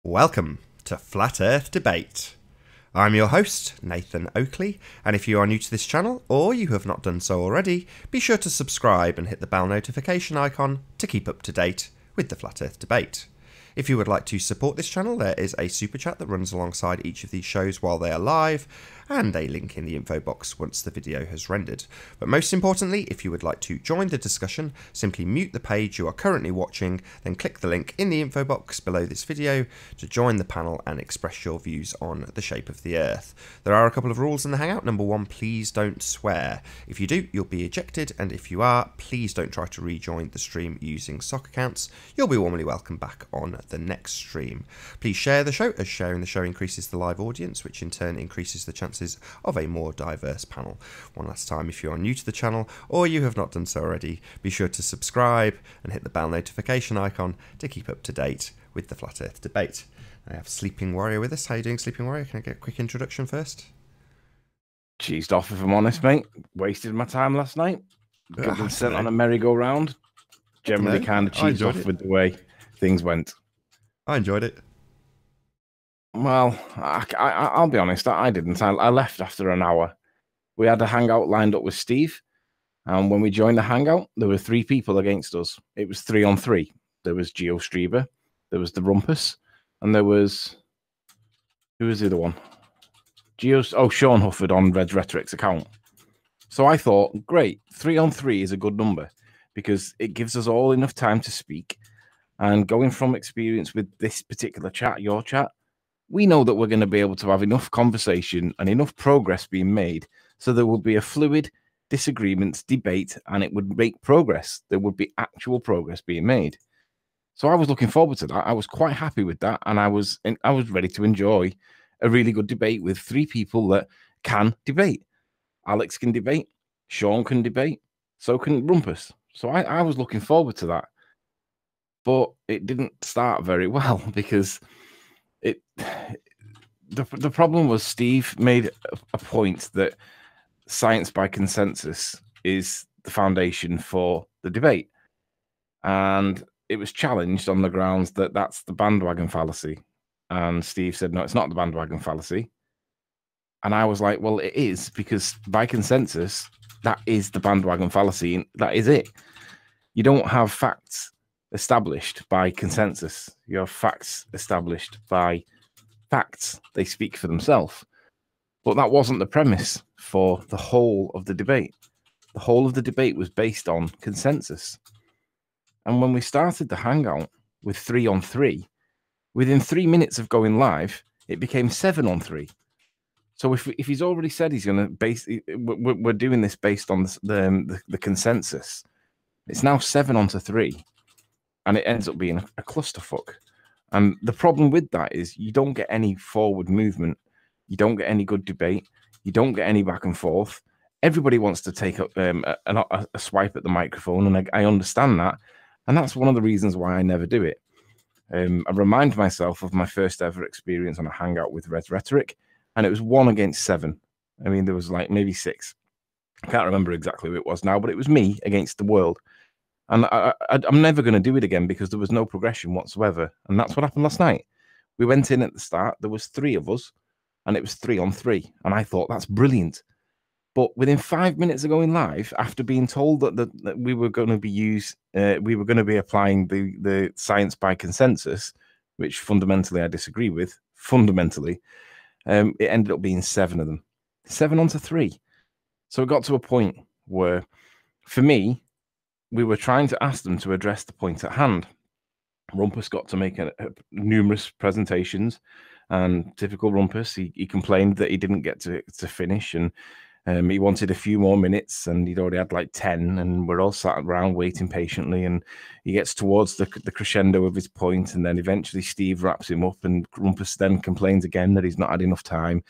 Welcome to Flat Earth Debate. I'm your host, Nathan Oakley, and if you are new to this channel, or you have not done so already, be sure to subscribe and hit the bell notification icon to keep up to date with the Flat Earth Debate. If you would like to support this channel, there is a super chat that runs alongside each of these shows while they are live, and a link in the info box once the video has rendered. But most importantly, if you would like to join the discussion, simply mute the page you are currently watching, then click the link in the info box below this video to join the panel and express your views on the shape of the Earth. There are a couple of rules in the Hangout. Number one, please don't swear. If you do, you'll be ejected, and if you are, please don't try to rejoin the stream using sock accounts. You'll be warmly welcome back on the next stream. Please share the show, as sharing the show increases the live audience, which in turn increases the chances of a more diverse panel. One last time, if you are new to the channel or you have not done so already, be sure to subscribe and hit the bell notification icon to keep up to date with the Flat Earth Debate. I have Sleeping Warrior with us. How are you doing, Sleeping Warrior? Can I get a quick introduction first? Cheesed off, if I'm honest, mate. Wasted my time last night. Got been sent on a merry-go-round. Generally kind of cheesed off with the way things went. I enjoyed it. Well, I'll be honest, I didn't. I left after an hour. We had a hangout lined up with Steve, and when we joined the hangout, there were 3 people against us. It was 3 on 3. There was Geo Strieber, there was the Rumpus, and there was... Who was the other one? Sean Hufford on Red Rhetoric's account. So I thought, great, 3 on 3 is a good number because it gives us all enough time to speak. And going from experience with this particular chat, your chat, we know that we're going to be able to have enough conversation and enough progress being made so there will be a fluid disagreement, debate, and it would make progress. There would be actual progress being made. So I was looking forward to that. I was quite happy with that, and I was ready to enjoy a really good debate with 3 people that can debate. Alex can debate, Sean can debate, so can Rumpus. So I was looking forward to that. But it didn't start very well because the problem was Steve made a point that science by consensus is the foundation for the debate. And it was challenged on the grounds that that's the bandwagon fallacy. And Steve said, no, it's not the bandwagon fallacy. And I was like, well, it is, because by consensus, that is the bandwagon fallacy. And that is it. You don't have facts established by consensus. You have facts established by facts. They speak for themselves. But that wasn't the premise for the whole of the debate. The whole of the debate was based on consensus. And when we started the hangout with 3 on 3, within 3 minutes of going live, it became 7 on 3. So if he's already said he's going to base, we're doing this based on the consensus. It's now 7 onto 3. And it ends up being a clusterfuck. And the problem with that is you don't get any forward movement. You don't get any good debate. You don't get any back and forth. Everybody wants to take up a swipe at the microphone, and I understand that. And that's one of the reasons why I never do it. I remind myself of my first ever experience on a hangout with Red Rhetoric, and it was 1 against 7. I mean, there was like maybe 6. I can't remember exactly who it was now, but it was me against the world. And I'm never going to do it again because there was no progression whatsoever. And that's what happened last night. We went in at the start. There was 3 of us, and it was 3 on 3. And I thought, that's brilliant. But within 5 minutes of going live, after being told that we were going to be applying the science by consensus, which fundamentally I disagree with, it ended up being 7 of them. 7 onto 3. So it got to a point where, for me, we were trying to ask them to address the point at hand. Rumpus got to make numerous presentations, and typical Rumpus, he complained that he didn't get to finish, and he wanted a few more minutes, and he'd already had like 10, and we're all sat around waiting patiently, and he gets towards the crescendo of his point, and then eventually Steve wraps him up, and Rumpus then complains again that he's not had enough time,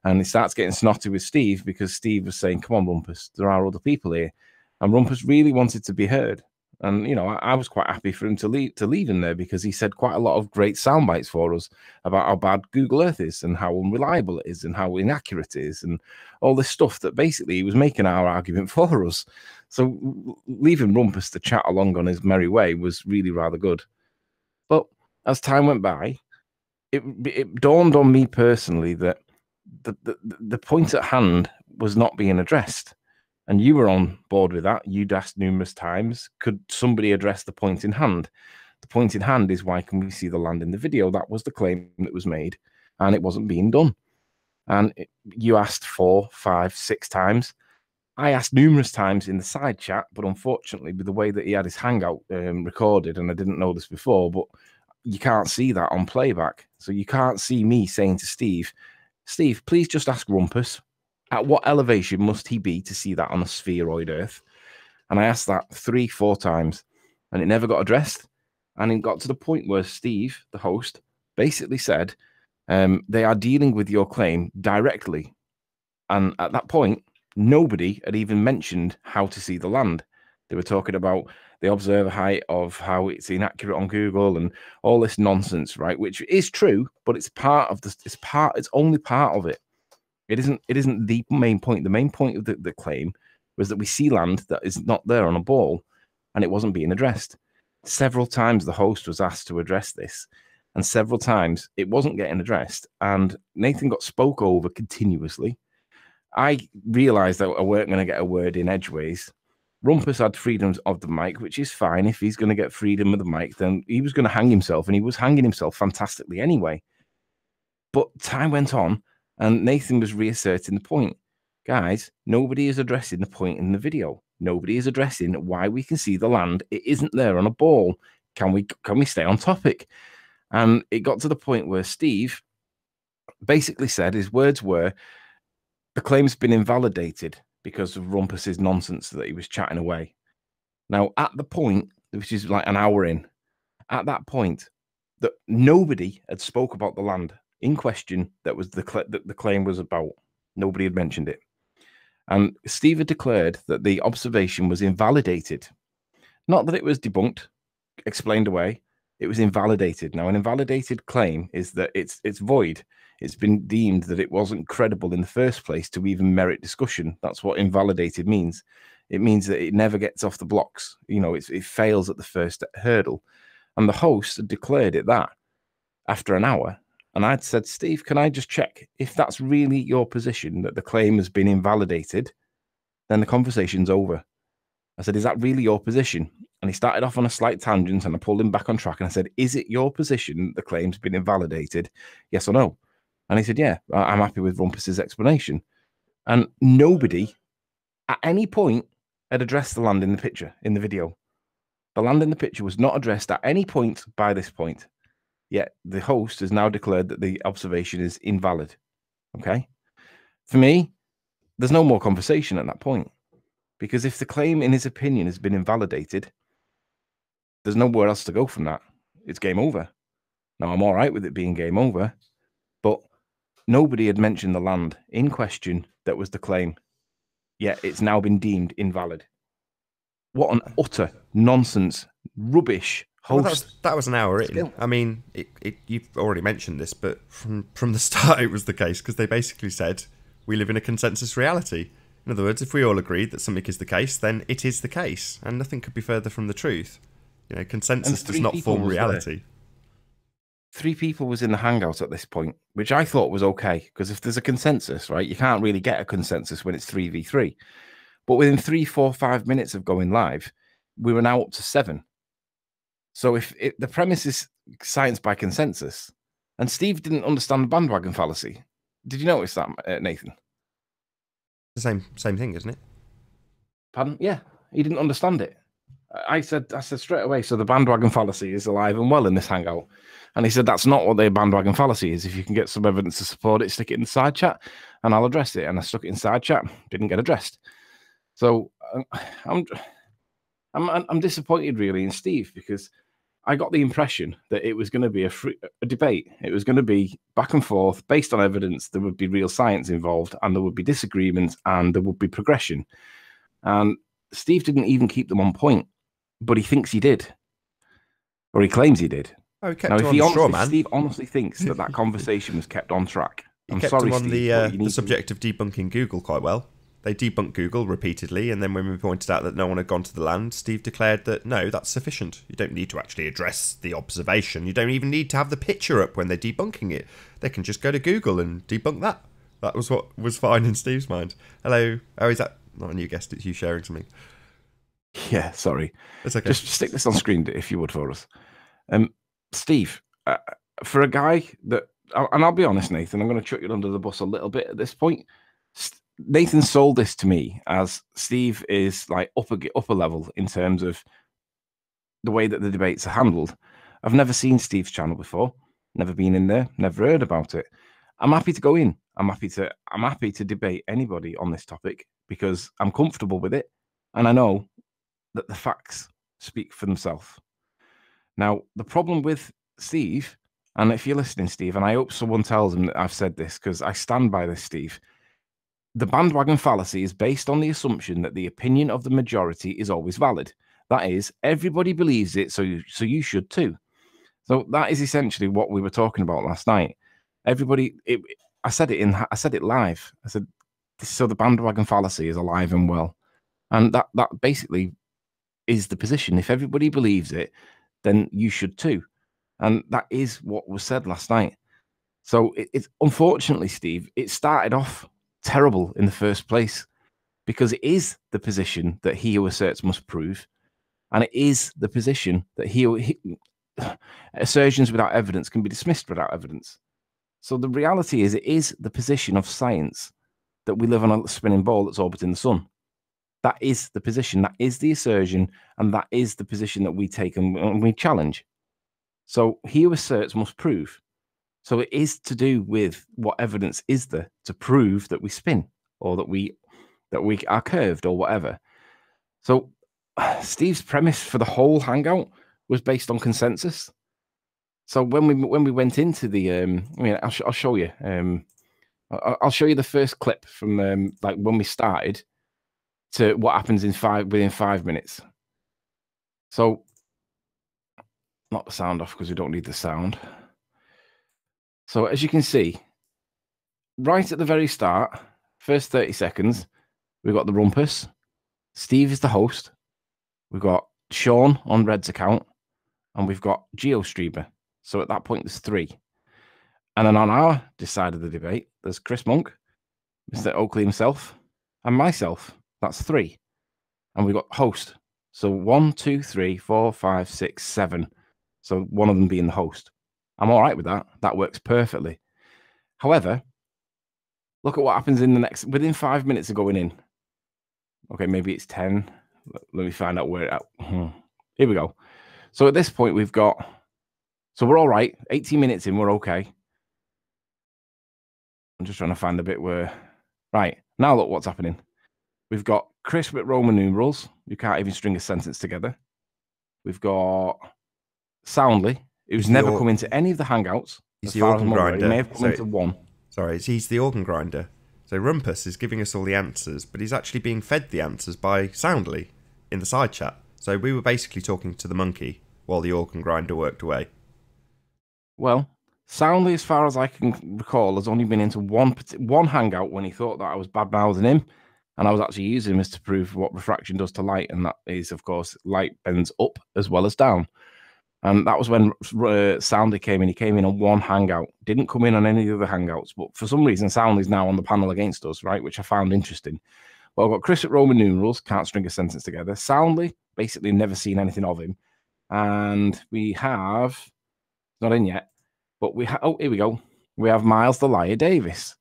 and he starts getting snotty with Steve because Steve was saying, come on, Rumpus, there are other people here. And Rumpus really wanted to be heard. And, you know, I was quite happy for him to leave in there because he said quite a lot of great sound bites for us about how bad Google Earth is and how unreliable it is and how inaccurate it is and all this stuff that basically he was making our argument for us. So leaving Rumpus to chat along on his merry way was really rather good. But as time went by, it dawned on me personally that the point at hand was not being addressed. And you were on board with that. You'd asked numerous times, could somebody address the point in hand? The point in hand is, why can we see the land in the video? That was the claim that was made, and it wasn't being done. And you asked 4, 5, 6 times. I asked numerous times in the side chat, but unfortunately, with the way that he had his Hangout recorded, and I didn't know this before, but you can't see that on playback. So you can't see me saying to Steve, please just ask Rumpus, at what elevation must he be to see that on a spheroid Earth? And I asked that 3, 4 times, and it never got addressed. And it got to the point where Steve, the host, basically said, they are dealing with your claim directly. And at that point, nobody had even mentioned how to see the land. They were talking about the observer height, of how it's inaccurate on Google and all this nonsense, right? Which is true, but it's part of the, it's only part of it. It isn't the main point. The main point of the claim was that we see land that is not there on a ball, and it wasn't being addressed. Several times the host was asked to address this, and several times it wasn't getting addressed, and Nathan got spoke over continuously. I realised that I weren't going to get a word in edgeways. Rumpus had freedom of the mic, which is fine. If he's going to get freedom of the mic, then he was going to hang himself, and he was hanging himself fantastically anyway. But time went on, and Nathan was reasserting the point. Guys, nobody is addressing the point in the video. Nobody is addressing why we can see the land. It isn't there on a ball. Can we stay on topic? And it got to the point where Steve basically said, his words were, the claim's been invalidated because of Rumpus's nonsense that he was chatting away. Now, at the point, which is like an hour in, at that point, that nobody had spoke about the land in question that was the claim was about. Nobody had mentioned it. And Steve had declared that the observation was invalidated. Not that it was debunked, explained away. It was invalidated. Now, an invalidated claim is that it's void. It's been deemed that it wasn't credible in the first place to even merit discussion. That's what invalidated means. It means that it never gets off the blocks. You know, it fails at the first hurdle. And the host had declared it that after an hour. And I'd said, Steve, can I just check if that's really your position, that the claim has been invalidated? Then the conversation's over. I said, is that really your position? And he started off on a slight tangent, and I pulled him back on track. And I said, is it your position that the claim's been invalidated? Yes or no? And he said, yeah, I'm happy with Rumpus's explanation. And nobody at any point had addressed the land in the picture, in the video. The land in the picture was not addressed at any point by this point. Yet the host has now declared that the observation is invalid. Okay? For me, there's no more conversation at that point. Because if the claim, in his opinion, has been invalidated, there's nowhere else to go from that. It's game over. Now, I'm all right with it being game over, but nobody had mentioned the land in question that was the claim. Yet it's now been deemed invalid. What an utter nonsense, rubbish host. Well, that was an hour in. I mean, you've already mentioned this, but from the start it was the case, because they basically said, we live in a consensus reality. In other words, if we all agreed that something is the case, then it is the case, and nothing could be further from the truth. You know, consensus does not form reality. 3 people was in the Hangout at this point, which I thought was okay, because if there's a consensus, right, you can't really get a consensus when it's 3v3. But within 3, 4, 5 minutes of going live, we were now up to 7. So if the premise is science by consensus, and Steve didn't understand the bandwagon fallacy. Did you notice that, Nathan? The same thing, isn't it? Pardon? Yeah, he didn't understand it. I said straight away, so the bandwagon fallacy is alive and well in this Hangout. And he said, that's not what the bandwagon fallacy is. If you can get some evidence to support it, stick it in the side chat and I'll address it. And I stuck it in side chat, didn't get addressed. So I'm disappointed really in Steve, because I got the impression that it was going to be a debate. It was going to be back and forth based on evidence. There would be real science involved, and there would be disagreements, and there would be progression. And Steve didn't even keep them on point, but he thinks he did, or he claims he did. Oh, he kept him on the straw, man. Steve honestly thinks that conversation was kept on track. He kept him on the subject of debunking Google quite well. They debunked Google repeatedly, and then when we pointed out that no one had gone to the land, Steve declared that no, that's sufficient. You don't need to actually address the observation. You don't even need to have the picture up when they're debunking it. They can just go to Google and debunk that. That was what was fine in Steve's mind. Hello. Oh, is that not a new guest? It's you sharing something. Yeah, sorry. It's okay. Just stick this on screen if you would for us. Steve, for a guy that, and I'll be honest, Nathan, I'm going to chuck you under the bus a little bit at this point. Nathan sold this to me as Steve is like upper level in terms of the way that the debates are handled. I've never seen Steve's channel before, never been in there, never heard about it. I'm happy to go in. I'm happy to debate anybody on this topic because I'm comfortable with it, and I know that the facts speak for themselves. Now, the problem with Steve, and if you're listening, Steve, and I hope someone tells him that I've said this because I stand by this, Steve. The bandwagon fallacy is based on the assumption that the opinion of the majority is always valid. That is, everybody believes it, so you should too. So that is essentially what we were talking about last night. Everybody, I said it live. I said, so the bandwagon fallacy is alive and well, and that basically is the position. If everybody believes it, then you should too, and that is what was said last night. So it's unfortunately, Steve, it started off terrible in the first place because it is the position that he who asserts must prove, and it is the position that assertions without evidence can be dismissed without evidence. So the reality is, it is the position of science that we live on a spinning ball that's orbiting the sun. That is the position, that is the assertion, and that is the position that we take and we challenge. So he who asserts must prove. So it is to do with what evidence is there to prove that we spin or that we are curved or whatever. So Steve's premise for the whole hangout was based on consensus. So when we went into the, I'll show you. I'll show you the first clip from like when we started to what happens within 5 minutes. So knock the sound off because we don't need the sound. So as you can see, right at the very start, first 30 seconds, we've got the rumpus. Steve is the host. We've got Sean on Red's account, and we've got GeoStreamer. So at that point, there's 3. And then on our side of the debate, there's Chris Monk, Mr. Oakley himself, and myself. That's 3. And we've got host. So 1, 2, 3, 4, 5, 6, 7. So one of them being the host. I'm all right with that. That works perfectly. However, look at what happens within 5 minutes of going in. Okay, maybe it's 10. Let me find out where it at. Here we go. So at this point, so we're all right. 18 minutes in, we're okay. I'm just trying to find a bit where, right, now look what's happening. We've got Chris with Roman numerals. You can't even string a sentence together. We've got Soundly, who's never come into any of the hangouts. He's the organ grinder. He may have come into one. Sorry, he's the organ grinder. So Rumpus is giving us all the answers, but he's actually being fed the answers by Soundly in the side chat. So we were basically talking to the monkey while the organ grinder worked away. Well, Soundly, as far as I can recall, has only been into one hangout when he thought that I was bad-mouthing him, and I was actually using him as to prove what refraction does to light, and that is, of course, light bends up as well as down. And that was when Soundly came in. He came in on one hangout, didn't come in on any of the other hangouts, but for some reason, Soundly's now on the panel against us, right, which I found interesting. Well, I've got Chris at Roman numerals, can't string a sentence together. Soundly, basically never seen anything of him. And we have, not in yet, but here we go. We have Miles the Liar Davis.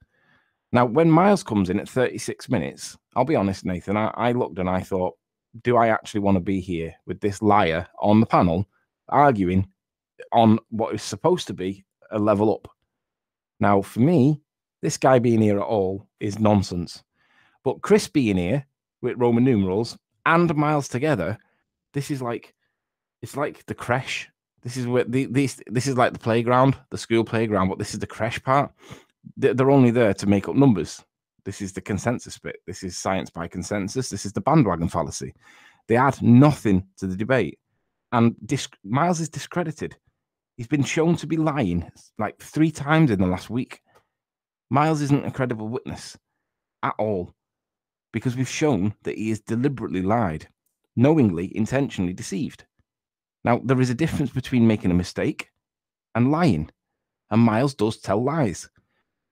Now, when Miles comes in at 36 minutes, I'll be honest, Nathan, I looked and I thought, do I actually want to be here with this liar on the panel arguing on what is supposed to be a level up? Now, for me, this guy being here at all is nonsense. But Chris being here with Roman numerals and Miles together, this is like, it's like the creche. This is where this is like the playground, the school playground, but this is the creche part. They're only there to make up numbers. This is the consensus bit. This is science by consensus. This is the bandwagon fallacy. They add nothing to the debate. And Miles is discredited. He's been shown to be lying like 3 times in the last week. Miles isn't a credible witness at all. because we've shown that he has deliberately lied, knowingly, intentionally deceived. Now, there is a difference between making a mistake and lying, and Miles does tell lies. I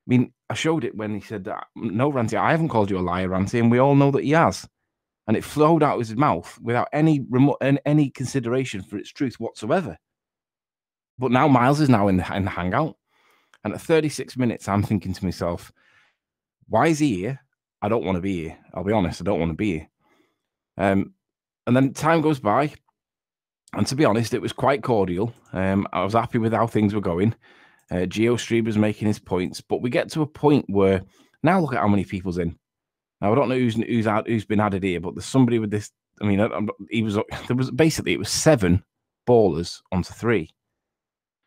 mean, I showed it when he said that, no, Ranty, I haven't called you a liar, Ranty, and we all know that he has. And it flowed out of his mouth without any consideration for its truth whatsoever. But now Miles is now in the hangout. And at 36 minutes, I'm thinking to myself, why is he here? I don't want to be here. I'll be honest, I don't want to be here. And then time goes by. And to be honest, it was quite cordial. I was happy with how things were going. GeoStream was making his points. But we get to a point where, now look at how many people's in. Now, I don't know who's been added here, but there's somebody with this. I mean, it was 7 ballers onto 3.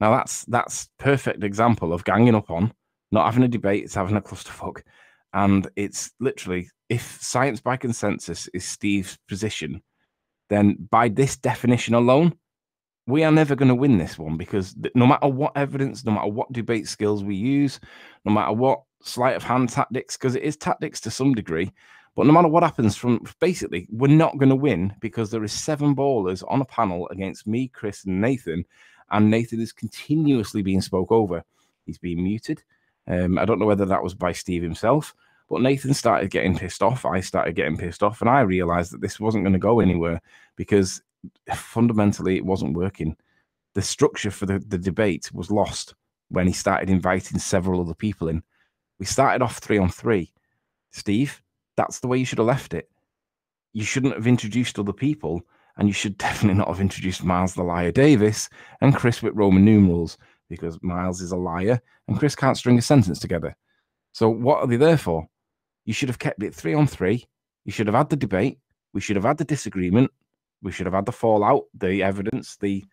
Now, that's perfect example of ganging up on, not having a debate, it's having a clusterfuck. And it's literally, if science by consensus is Steve's position, then by this definition alone, we are never going to win this one, because no matter what evidence, no matter what debate skills we use, no matter what sleight of hand tactics, because it is tactics to some degree, but no matter what happens, from basically, we're not going to win, because there is 7 ballers on a panel against me, Chris, and Nathan is continuously being spoke over. He's being muted. I don't know whether that was by Steve himself, but Nathan started getting pissed off. I started getting pissed off, and I realized that this wasn't going to go anywhere, because fundamentally it wasn't working. The structure for the debate was lost when he started inviting several other people in. We started off 3-on-3. Steve, that's the way you should have left it. You shouldn't have introduced other people, and you should definitely not have introduced Miles the Liar Davis and Chris with Roman numerals, because Miles is a liar and Chris can't string a sentence together. So what are they there for? You should have kept it 3-on-3. You should have had the debate. We should have had the disagreement. We should have had the fallout, the evidence, the...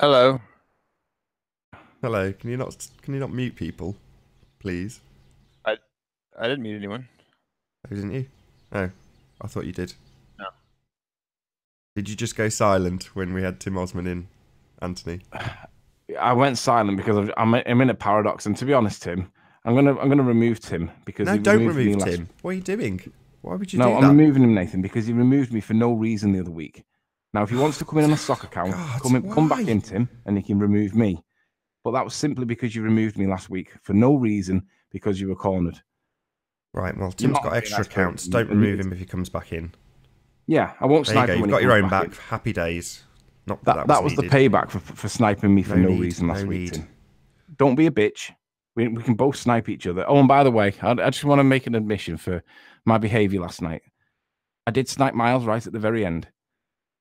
Hello. Hello. Can you not mute people, please? I didn't mute anyone. Oh, didn't you? Oh, I thought you did. No. Did you just go silent when we had Tim Osman in, Anthony? I went silent because I'm in a paradox, and to be honest, Tim, I'm gonna remove Tim because no, don't remove Tim. What are you doing? Why would you do that? No, I'm removing him, Nathan, because he removed me for no reason the other week. Now, if he wants to come in on a stock account, come back in, Tim, and he can remove me. But that was simply because you removed me last week for no reason, because you were cornered. Right, well, Tim's got extra accounts. Don't remove him if he comes back in. Yeah, I won't snipe him. You've got your own back. Happy days. Not that was the payback for sniping me for no reason last week, Tim. Don't be a bitch. We can both snipe each other. Oh, and by the way, I just want to make an admission for my behaviour last night. I did snipe Miles right at the very end.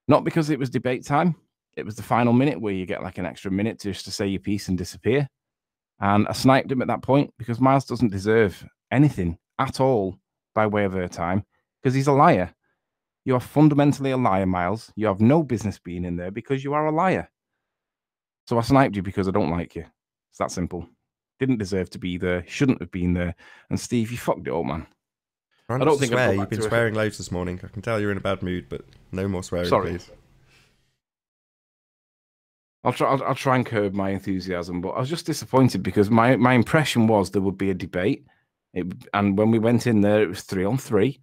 Not because it was debate time. It was the final minute where you get like an extra minute just to say your piece and disappear. And I sniped him at that point because Miles doesn't deserve anything at all by way of airtime because he's a liar. You are fundamentally a liar, Miles. You have no business being in there because you are a liar. So I sniped you because I don't like you. It's that simple. Didn't deserve to be there. Shouldn't have been there. And Steve, you fucked it up, man. I don't think you've been swearing loads this morning. I can tell you're in a bad mood, but no more swearing, please. I'll try and curb my enthusiasm, but I was just disappointed because my impression was there would be a debate. And when we went in there, it was 3-on-3.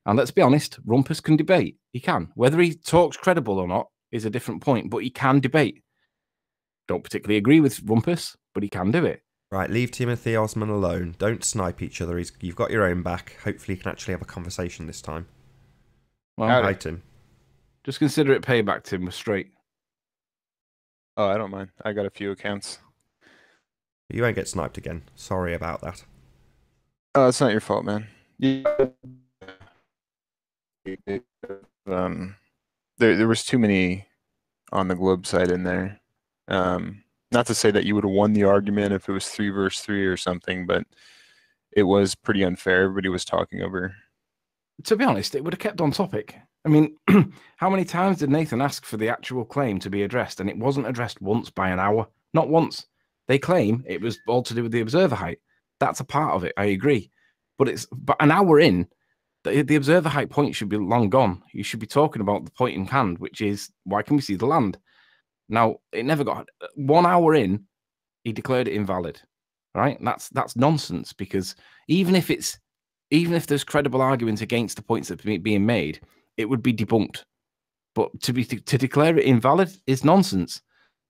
And let's be honest, Rumpus can debate. He can. Whether he talks credible or not is a different point, but he can debate. Don't particularly agree with Rumpus, but he can do it. Right, leave Timothy Osman alone. Don't snipe each other. You've got your own back. Hopefully you can actually have a conversation this time. Well, hi, Tim. Just consider it payback, Tim. We're straight. Oh, I don't mind. I got a few accounts. You won't get sniped again. Sorry about that. Oh, it's not your fault, man. There was too many on the Globe side in there. Not to say that you would have won the argument if it was 3 versus 3 or something, but it was pretty unfair. Everybody was talking over. To be honest, it would have kept on topic. I mean, how many times did Nathan ask for the actual claim to be addressed, and it wasn't addressed once by an hour? Not once. They claim it was all to do with the observer height. That's a part of it. I agree. But an hour in, the observer height point should be long gone. You should be talking about the point in hand, which is, why can we see the land? Now, it never got 1 hour in, he declared it invalid, right? And that's nonsense, because even if it's even if there's credible arguments against the points that are being made, it would be debunked. But to declare it invalid is nonsense.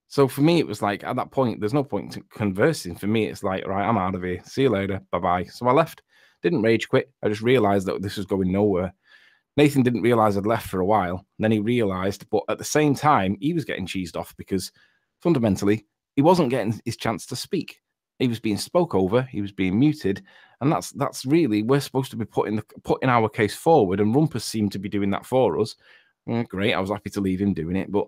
So for me, it was like, at that point, there's no point in conversing. For me, it's like, right, I'm out of here. See you later. Bye-bye. So I left. Didn't rage quit. I just realized that this was going nowhere. Nathan didn't realize I'd left for a while. Then he realized, but at the same time, he was getting cheesed off because fundamentally, he wasn't getting his chance to speak. He was being spoke over. He was being muted. And that's really, we're supposed to be putting our case forward, and Rumpus seemed to be doing that for us. Great. I was happy to leave him doing it. But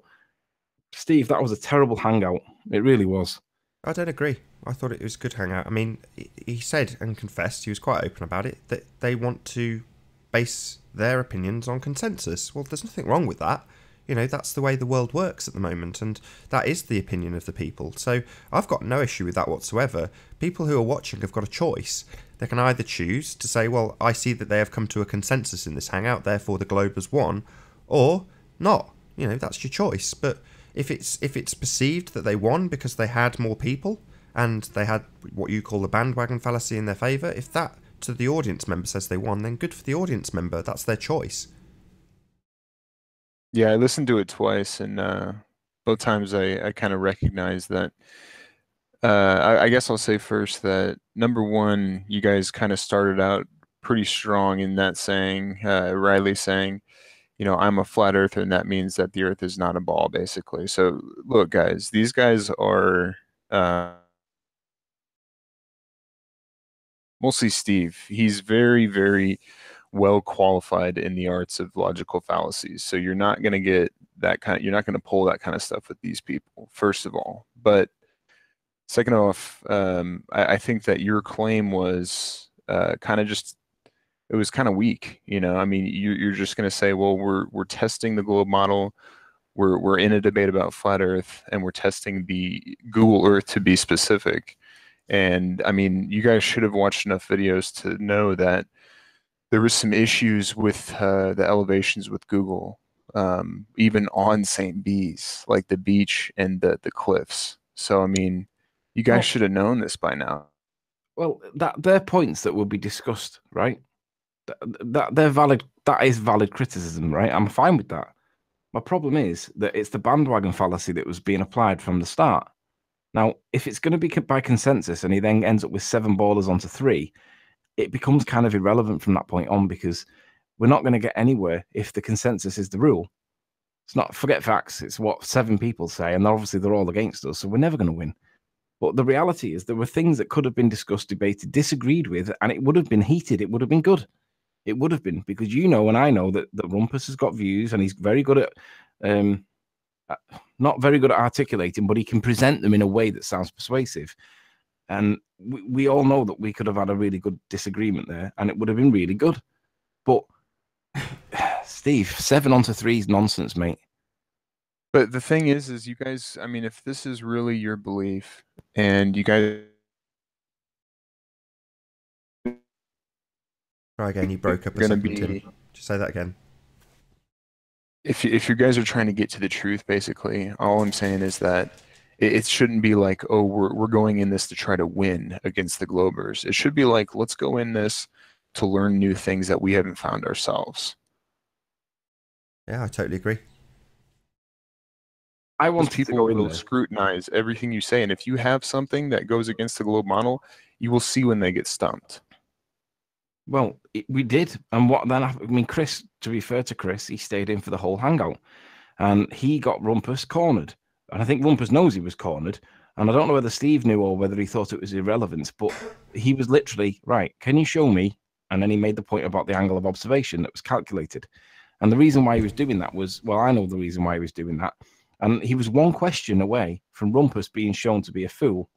Steve, that was a terrible hangout. It really was. I don't agree. I thought it was a good hangout. I mean, he said and confessed, he was quite open about it, that they want to base their opinions on consensus. Well, there's nothing wrong with that. You know, that's the way the world works at the moment, and that is the opinion of the people. So I've got no issue with that whatsoever. People who are watching have got a choice. They can either choose to say, well, I see that they have come to a consensus in this hangout, therefore the globe has won, or not. You know, that's your choice. But if it's perceived that they won because they had more people and they had what you call the bandwagon fallacy in their favour, if that to the audience member says they won, then good for the audience member. That's their choice. Yeah, I listened to it twice, and both times I kind of recognized that. I guess I'll say first that, number one, you guys kind of started out pretty strong in that saying, Riley saying, you know, I'm a flat earther, and that means that the earth is not a ball, basically. So look, guys, these guys are mostly Steve. He's very, very well qualified in the arts of logical fallacies. So you're not going to get that you're not going to pull that kind of stuff with these people, first of all. But second off, I think that your claim was kind of just, it was kind of weak. You know, I mean, you're just going to say, well, we're testing the globe model. We're in a debate about flat Earth, and we're testing the Google Earth to be specific. And I mean, you guys should have watched enough videos to know that there was some issues with the elevations with Google, even on St. B's, like the beach and the cliffs. So I mean, you guys should have known this by now. Well, they're points that will be discussed, right? That they're valid. That is valid criticism, right? I'm fine with that. My problem is that it's the bandwagon fallacy that was being applied from the start. Now, if it's going to be by consensus and he then ends up with 7 ballers onto 3, it becomes kind of irrelevant from that point on, because we're not going to get anywhere if the consensus is the rule. It's not, forget facts, it's what 7 people say, and obviously they're all against us, so we're never going to win. But the reality is there were things that could have been discussed, debated, disagreed with, and it would have been heated. It would have been good. It would have been, because you know and I know that Rumpus has got views, and he's very good at not very good at articulating, but he can present them in a way that sounds persuasive. And we all know that we could have had a really good disagreement there, and it would have been really good. But Steve, 7 onto 3 is nonsense, mate. But the thing is you guys, I mean, if this is really your belief, and you guys... Try again, you broke up a second, Tim. Just say that again. If you guys are trying to get to the truth, basically, all I'm saying is that it shouldn't be like, oh, we're going in this to try to win against the Globers. It should be like, let's go in this to learn new things that we haven't found ourselves. Yeah, I totally agree. I want people will scrutinize everything you say, and if you have something that goes against the globe model, you will see when they get stumped. Well, we did, and what then? I mean, Chris. To be fair to Chris, he stayed in for the whole hangout, and he got Rumpus cornered. And I think Rumpus knows he was cornered, and I don't know whether Steve knew or whether he thought it was irrelevant. But he was literally right. Can you show me? And then he made the point about the angle of observation that was calculated, and the reason why he was doing that was, well, I know the reason why he was doing that. And he was one question away from Rumpus being shown to be a fool,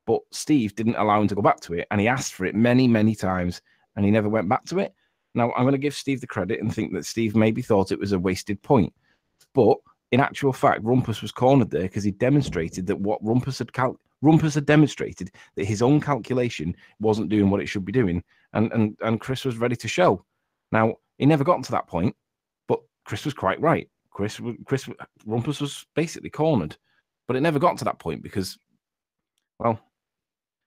but Steve didn't allow him to go back to it, and he asked for it many, many times, and he never went back to it. Now, I'm going to give Steve the credit and think that Steve maybe thought it was a wasted point, but in actual fact, Rumpus was cornered there because he demonstrated that what Rumpus had demonstrated that his own calculation wasn't doing what it should be doing, and Chris was ready to show. Now, he never got to that point, but Chris was quite right. Rumpus was basically cornered, but it never got to that point because, well,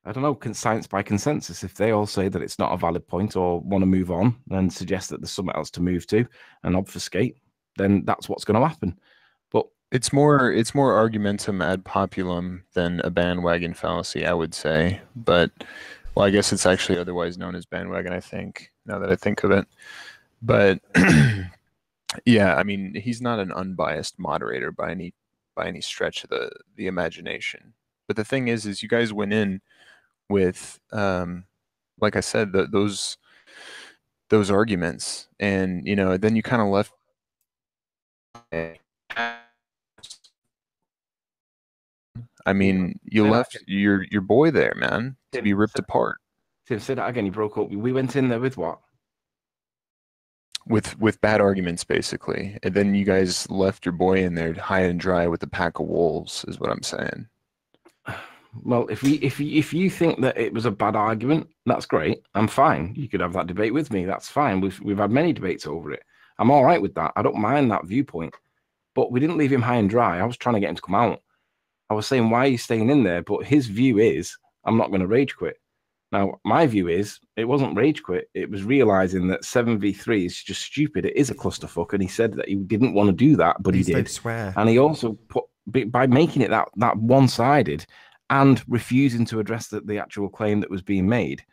I don't know, science by consensus. If they all say that it's not a valid point or want to move on and suggest that there's something else to move to and obfuscate, then that's what's going to happen. But it's more argumentum ad populum than a bandwagon fallacy, I would say. But well, I guess it's actually otherwise known as bandwagon, I think, now that I think of it. But yeah, I mean, he's not an unbiased moderator by any stretch of the imagination. But the thing is you guys went in with, like I said, those arguments, and then you kind of left. I mean, you left your boy there, man, to be ripped apart. Tim, say that again. You broke up. We went in there with what? With bad arguments, basically, and then you guys left your boy in there high and dry with a pack of wolves, is what I'm saying. Well, if you think that it was a bad argument, that's great. I'm fine. You could have that debate with me. That's fine. We've had many debates over it. I'm all right with that. I don't mind that viewpoint. But we didn't leave him high and dry. I was trying to get him to come out. I was saying, why are you staying in there? But his view is, I'm not going to rage quit. Now, my view is, it wasn't rage quit. It was realizing that 7v3 is just stupid. It is a clusterfuck. And he said that he didn't want to do that, but he did. Don't swear. And he also put, by making it that one-sided, and refusing to address the actual claim that was being made,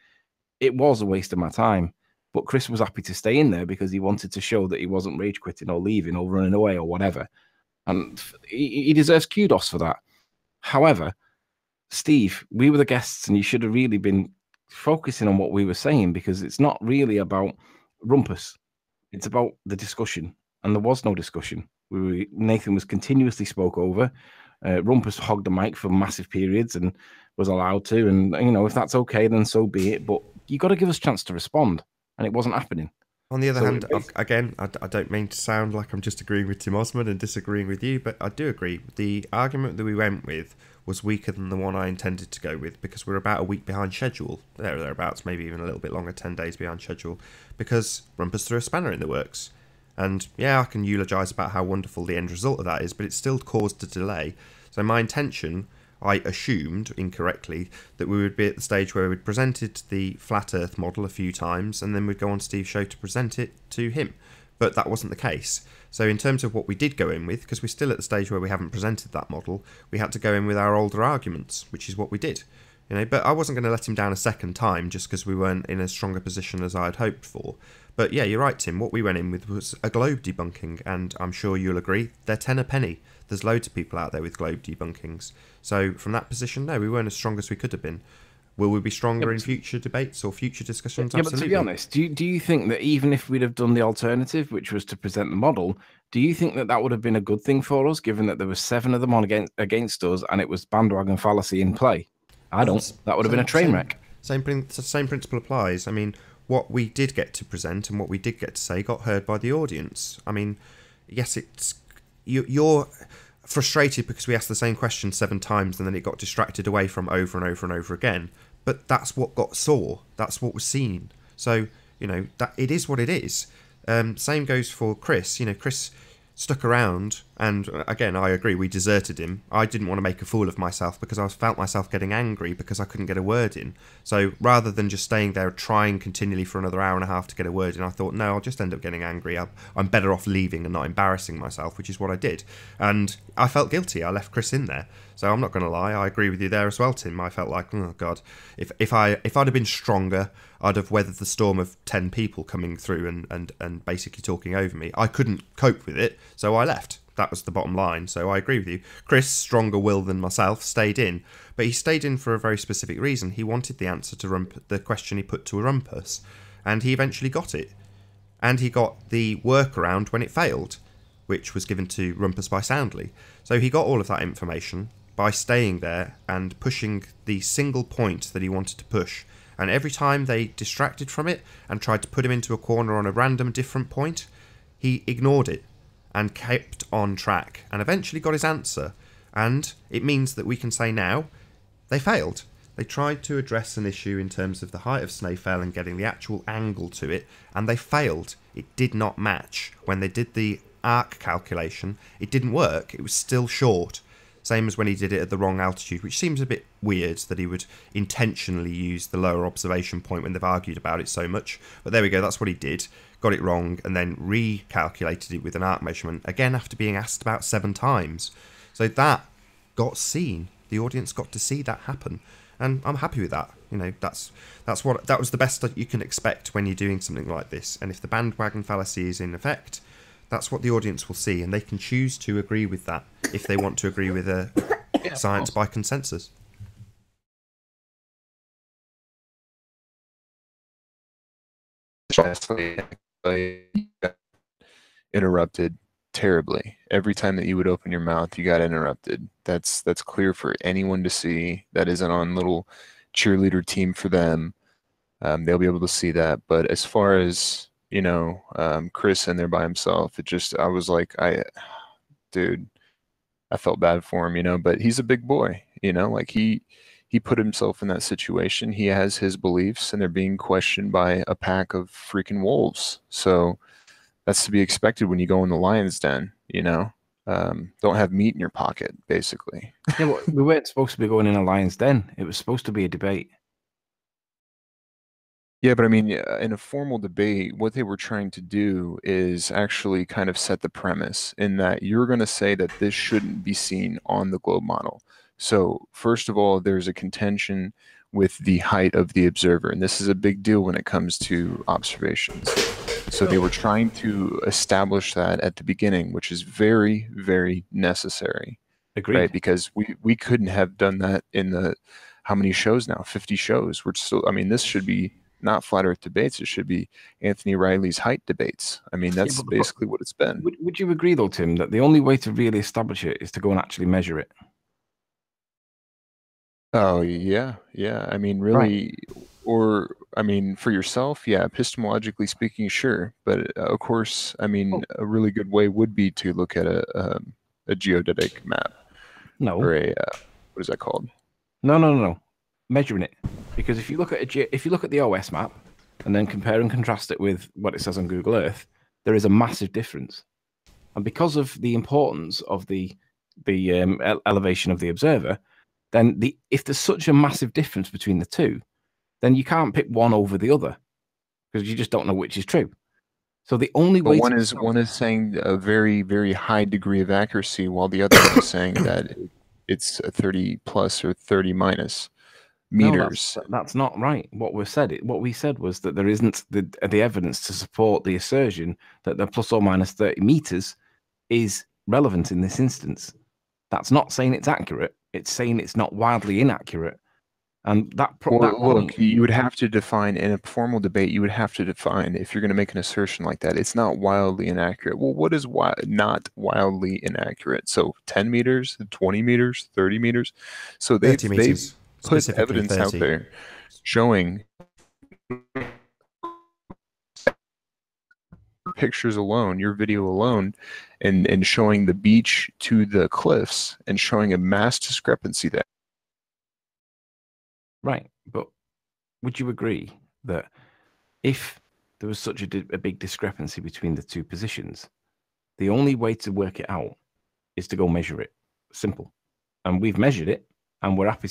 it was a waste of my time. But Chris was happy to stay in there because he wanted to show that he wasn't rage quitting or leaving or running away or whatever. And he deserves kudos for that. However, Steve, we were the guests and you should have really been focusing on what we were saying, because it's not really about Rumpus. It's about the discussion. And there was no discussion. Nathan was continuously spoke over. Rumpus hogged the mic for massive periods and was allowed to. And, if that's okay, then so be it. But you got to give us a chance to respond. And it wasn't happening. On the other hand, again, I don't mean to sound like I'm just agreeing with Tim Osman and disagreeing with you, but I do agree. The argument that we went with was weaker than the one I intended to go with, because we're about a week behind schedule. Thereabouts, maybe even a little bit longer, 10 days behind schedule, because Rumpus threw a spanner in the works. And yeah, I can eulogise about how wonderful the end result of that is, but it still caused a delay. So my intention, I assumed incorrectly, that we would be at the stage where we'd presented the flat Earth model a few times and then we'd go on Steve's show to present it to him. But that wasn't the case. So in terms of what we did go in with, because we're still at the stage where we haven't presented that model, we had to go in with our older arguments, which is what we did. But I wasn't going to let him down a second time just because we weren't in as strong a position as I had hoped for. But yeah, you're right, Tim. What we went in with was a globe debunking, and I'm sure you'll agree, they're 10 a penny. There's loads of people out there with globe debunkings. So from that position, no, we weren't as strong as we could have been. Will we be stronger in future debates or future discussions? Yeah, Absolutely. But to be honest, do you think that even if we'd have done the alternative, which was to present the model, do you think that would have been a good thing for us, given that there were 7 of them on against us and it was bandwagon fallacy in play? I don't. That would have been a train wreck. Same principle applies. I mean, what we did get to present and what we did get to say got heard by the audience. I mean, yes, you're frustrated because we asked the same question 7 times and then it got distracted away from over and over and over again. But that's what got saw. That's what was seen. So, that it is what it is. Same goes for Chris. Chris stuck around, and again, I agree, we deserted him. I didn't want to make a fool of myself because I felt myself getting angry because I couldn't get a word in. So rather than just staying there trying continually for another hour and a half to get a word in, I thought, no, I'll just end up getting angry. I'm better off leaving and not embarrassing myself, which is what I did. And I felt guilty. I left Chris in there. So I'm not going to lie, I agree with you there as well, Tim. I felt like, oh God, if I'd have been stronger, I'd have weathered the storm of 10 people coming through and basically talking over me. I couldn't cope with it, so I left. That was the bottom line, so I agree with you. Chris, stronger will than myself, stayed in, but he stayed in for a very specific reason. He wanted the answer to the question he put to a Rumpus, and he eventually got it. And he got the workaround when it failed, which was given to Rumpus by Soundly. So he got all of that information by staying there and pushing the single point that he wanted to push. And every time they distracted from it and tried to put him into a corner on a random different point, he ignored it and kept on track and eventually got his answer. And it means that we can say now, they failed. They tried to address an issue in terms of the height of Snaefell and getting the actual angle to it, and they failed. It did not match. When they did the arc calculation, it didn't work. It was still short. Same as when he did it at the wrong altitude, which seems a bit weird that he would intentionally use the lower observation point when they've argued about it so much. But there we go, that's what he did. Got it wrong and then recalculated it with an arc measurement, again after being asked about 7 times. So that got seen. The audience got to see that happen. And I'm happy with that. You know, that was the best that you can expect when you're doing something like this. And if the bandwagon fallacy is in effect, that's what the audience will see, and they can choose to agree with that if they want to agree with a science by consensus. Interrupted terribly. Every time that you would open your mouth, you got interrupted. That's clear for anyone to see. That isn't on little cheerleader team for them. They'll be able to see that. But as far as, you know, Chris in there by himself, I was like, dude, I felt bad for him, you know, but he's a big boy, you know, like he put himself in that situation. He has his beliefs and they're being questioned by a pack of freaking wolves. So that's to be expected when you go in the lion's den, you know. Don't have meat in your pocket, basically. Yeah, well, we weren't supposed to be going in a lion's den. It was supposed to be a debate. Yeah, but I mean, in a formal debate, what they were trying to do is actually kind of set the premise in that you're going to say that this shouldn't be seen on the globe model. So first of all, there's a contention with the height of the observer, and this is a big deal when it comes to observations. So they were trying to establish that at the beginning, which is very, very necessary. Agreed. Right? Because we couldn't have done that in the, how many shows now? 50 shows. We're still, I mean, this should be not Flat Earth debates. It should be Anthony Riley's height debates. I mean, that's basically what it's been. Would you agree, though, Tim, that the only way to really establish it is to go and actually measure it? Oh, yeah. Yeah. I mean, really, right. Or, I mean, for yourself, yeah, epistemologically speaking, sure. But of course, I mean, a really good way would be to look at a geodetic map. No. Or what is that called? No. Measuring it. Because if you look at the OS map and then compare and contrast it with what it says on Google Earth, there is a massive difference. And because of the importance of the elevation of the observer, then if there's such a massive difference between the two, then you can't pick one over the other because you just don't know which is true. So the only way one is saying a very, very high degree of accuracy, while the other one is saying that it's a 30 plus or 30 minus meters. No, that's not right. What we said was that there isn't the evidence to support the assertion that the plus or minus 30 meters is relevant in this instance. That's not saying it's accurate. It's saying it's not wildly inaccurate. And look, you would have to define in a formal debate. You would have to define if you're going to make an assertion like that. It's not wildly inaccurate. Well, what is not wildly inaccurate? So 10 meters, 20 meters, 30 meters. So they've put evidence 30. out there showing pictures alone, your video alone, and showing the beach to the cliffs and showing a mass discrepancy there. Right, but would you agree that if there was such a big discrepancy between the two positions, the only way to work it out is to go measure it? Simple. And we've measured it, and we're happy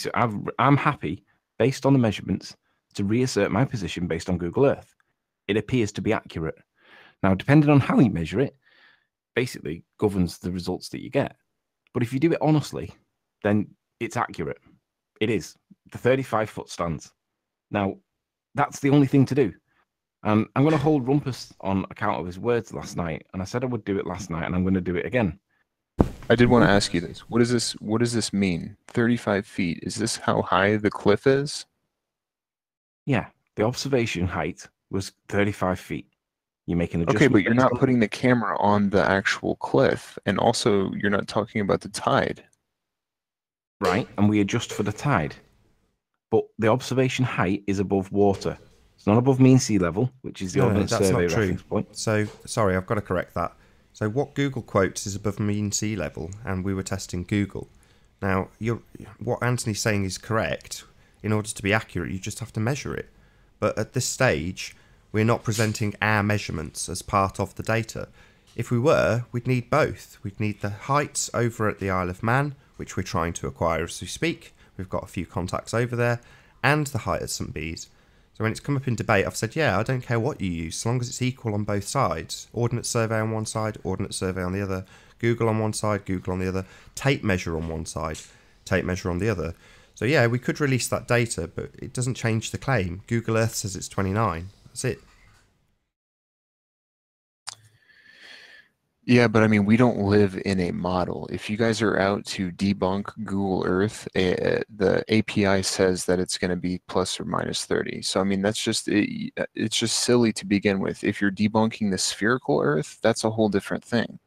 I'm happy, based on the measurements, to reassert my position based on Google Earth. It appears to be accurate. Now, depending on how you measure it, basically governs the results that you get. But if you do it honestly, then it's accurate. It is. The 35-foot stands. Now, that's the only thing to do. I'm going to hold Rumpus on account of his words last night, and I said I would do it last night, and I'm going to do it again. I did want to ask you this. What does this mean? 35 feet. Is this how high the cliff is? Yeah. The observation height was 35 feet. You make an adjustment. Okay, but you're not putting the camera on the actual cliff, and also you're not talking about the tide. Right, and we adjust for the tide. But the observation height is above water. It's not above mean sea level, which is the Ordnance Survey reference point. So, sorry, I've got to correct that. So what Google quotes is above mean sea level, and we were testing Google. Now, what Anthony's saying is correct. In order to be accurate, you just have to measure it. But at this stage, we're not presenting our measurements as part of the data. If we were, we'd need both. We'd need the heights over at the Isle of Man, which we're trying to acquire as we speak. We've got a few contacts over there, and the height at St Bees. So when it's come up in debate, I've said, yeah, I don't care what you use, as long as it's equal on both sides. Ordnance Survey on one side, Ordnance Survey on the other, Google on one side, Google on the other, tape measure on one side, tape measure on the other. So yeah, we could release that data, but it doesn't change the claim. Google Earth says it's 29. That's it. Yeah, but I mean, we don't live in a model. If you guys are out to debunk Google Earth, the API says that it's going to be plus or minus 30. So I mean, that's just it's just silly to begin with. If you're debunking the spherical Earth, that's a whole different thing.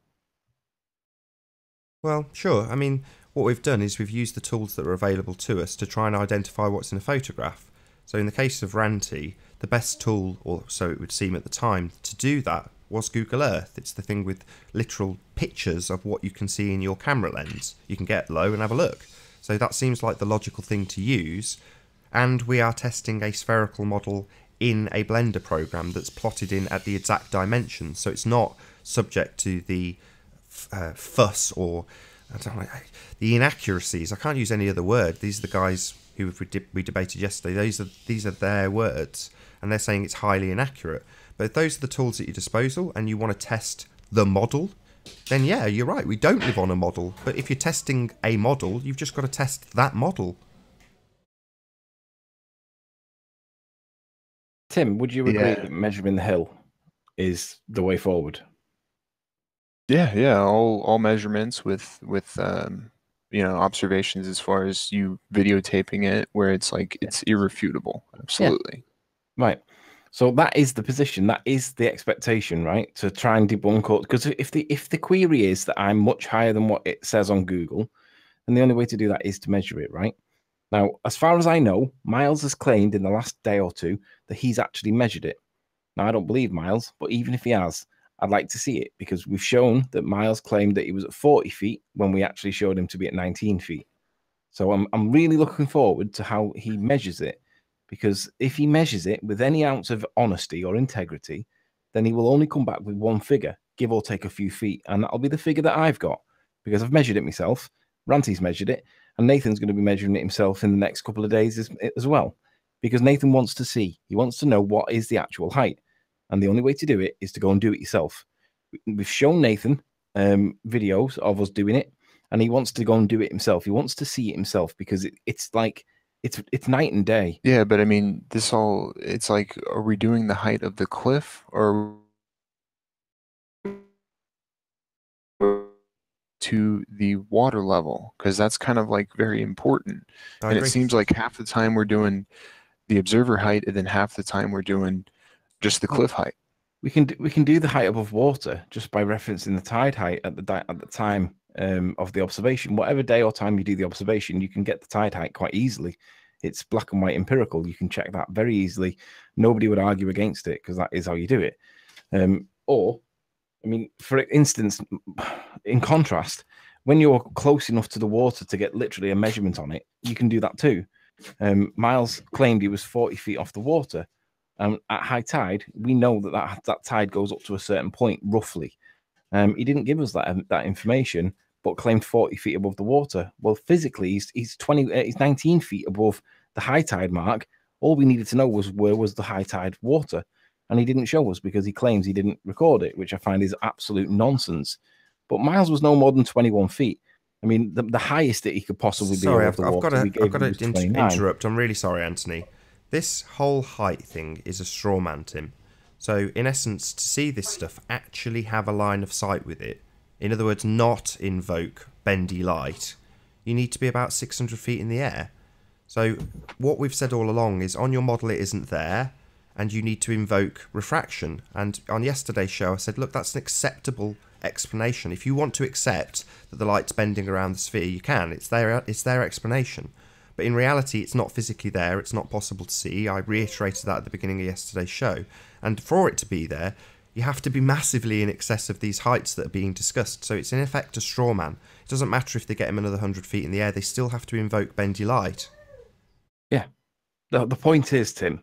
Well, sure. I mean, what we've done is we've used the tools that are available to us to try and identify what's in a photograph. So in the case of Ranty, the best tool, or so it would seem at the time, to do that was Google Earth. It's the thing with literal pictures of what you can see in your camera lens. You can get low and have a look. So that seems like the logical thing to use. And we are testing a spherical model in a Blender program that's plotted in at the exact dimensions. So it's not subject to the fuss or I don't know, the inaccuracies. I can't use any other word. These are the guys who we debated yesterday. These are their words, and they're saying it's highly inaccurate. But if those are the tools at your disposal and you want to test the model, then yeah, you're right. We don't live on a model. But if you're testing a model, you've just got to test that model. Tim, would you agree that measuring the hill is the way forward? Yeah. All measurements with observations as far as you videotaping it, where it's like it's irrefutable. Absolutely. Yeah. Right. So that is the position. That is the expectation, right? To try and debunk it. Because if the query is that I'm much higher than what it says on Google, then the only way to do that is to measure it, right? Now, as far as I know, Miles has claimed in the last day or two that he's actually measured it. Now, I don't believe Miles, but even if he has, I'd like to see it, because we've shown that Miles claimed that he was at 40 feet when we actually showed him to be at 19 feet. So I'm really looking forward to how he measures it, because if he measures it with any ounce of honesty or integrity, then he will only come back with one figure, give or take a few feet, and that'll be the figure that I've got, because I've measured it myself, Ranty's measured it, and Nathan's going to be measuring it himself in the next couple of days as well, because Nathan wants to see, he wants to know what is the actual height. And the only way to do it is to go and do it yourself. We've shown Nathan videos of us doing it, and he wants to go and do it himself. He wants to see it himself, because it's like it's night and day. Yeah, but I mean, it's like, are we doing the height of the cliff or to the water level? Because that's kind of like very important. And it seems like half the time we're doing the observer height, and then half the time we're doing just the cliff height. We can do the height above water just by referencing the tide height at the time of the observation. Whatever day or time you do the observation, you can get the tide height quite easily. It's black and white empirical. You can check that very easily. Nobody would argue against it, because that is how you do it. Or, I mean, for instance, in contrast, when you're close enough to the water to get literally a measurement on it, you can do that too. Miles claimed he was 40 feet off the water. At high tide, we know that tide goes up to a certain point, roughly. He didn't give us that information, but claimed 40 feet above the water. Well, physically, he's 19 feet above the high tide mark. All we needed to know was where was the high tide water, and he didn't show us because he claims he didn't record it, which I find is absolute nonsense. But Miles was no more than 21 feet. I mean, the highest that he could possibly be above the water. I've got to interrupt. I'm really sorry, Anthony. This whole height thing is a straw man, Tim. So, in essence, to see this stuff, actually have a line of sight with it, in other words, not invoke bendy light, you need to be about 600 feet in the air. So, what we've said all along is on your model it isn't there, and you need to invoke refraction. And on yesterday's show I said, look, that's an acceptable explanation. If you want to accept that the light's bending around the sphere, you can. It's their explanation. But in reality, it's not physically there. It's not possible to see. I reiterated that at the beginning of yesterday's show. And for it to be there, you have to be massively in excess of these heights that are being discussed. So it's in effect a straw man. It doesn't matter if they get him another 100 feet in the air. They still have to invoke bendy light. Yeah. The point is, Tim,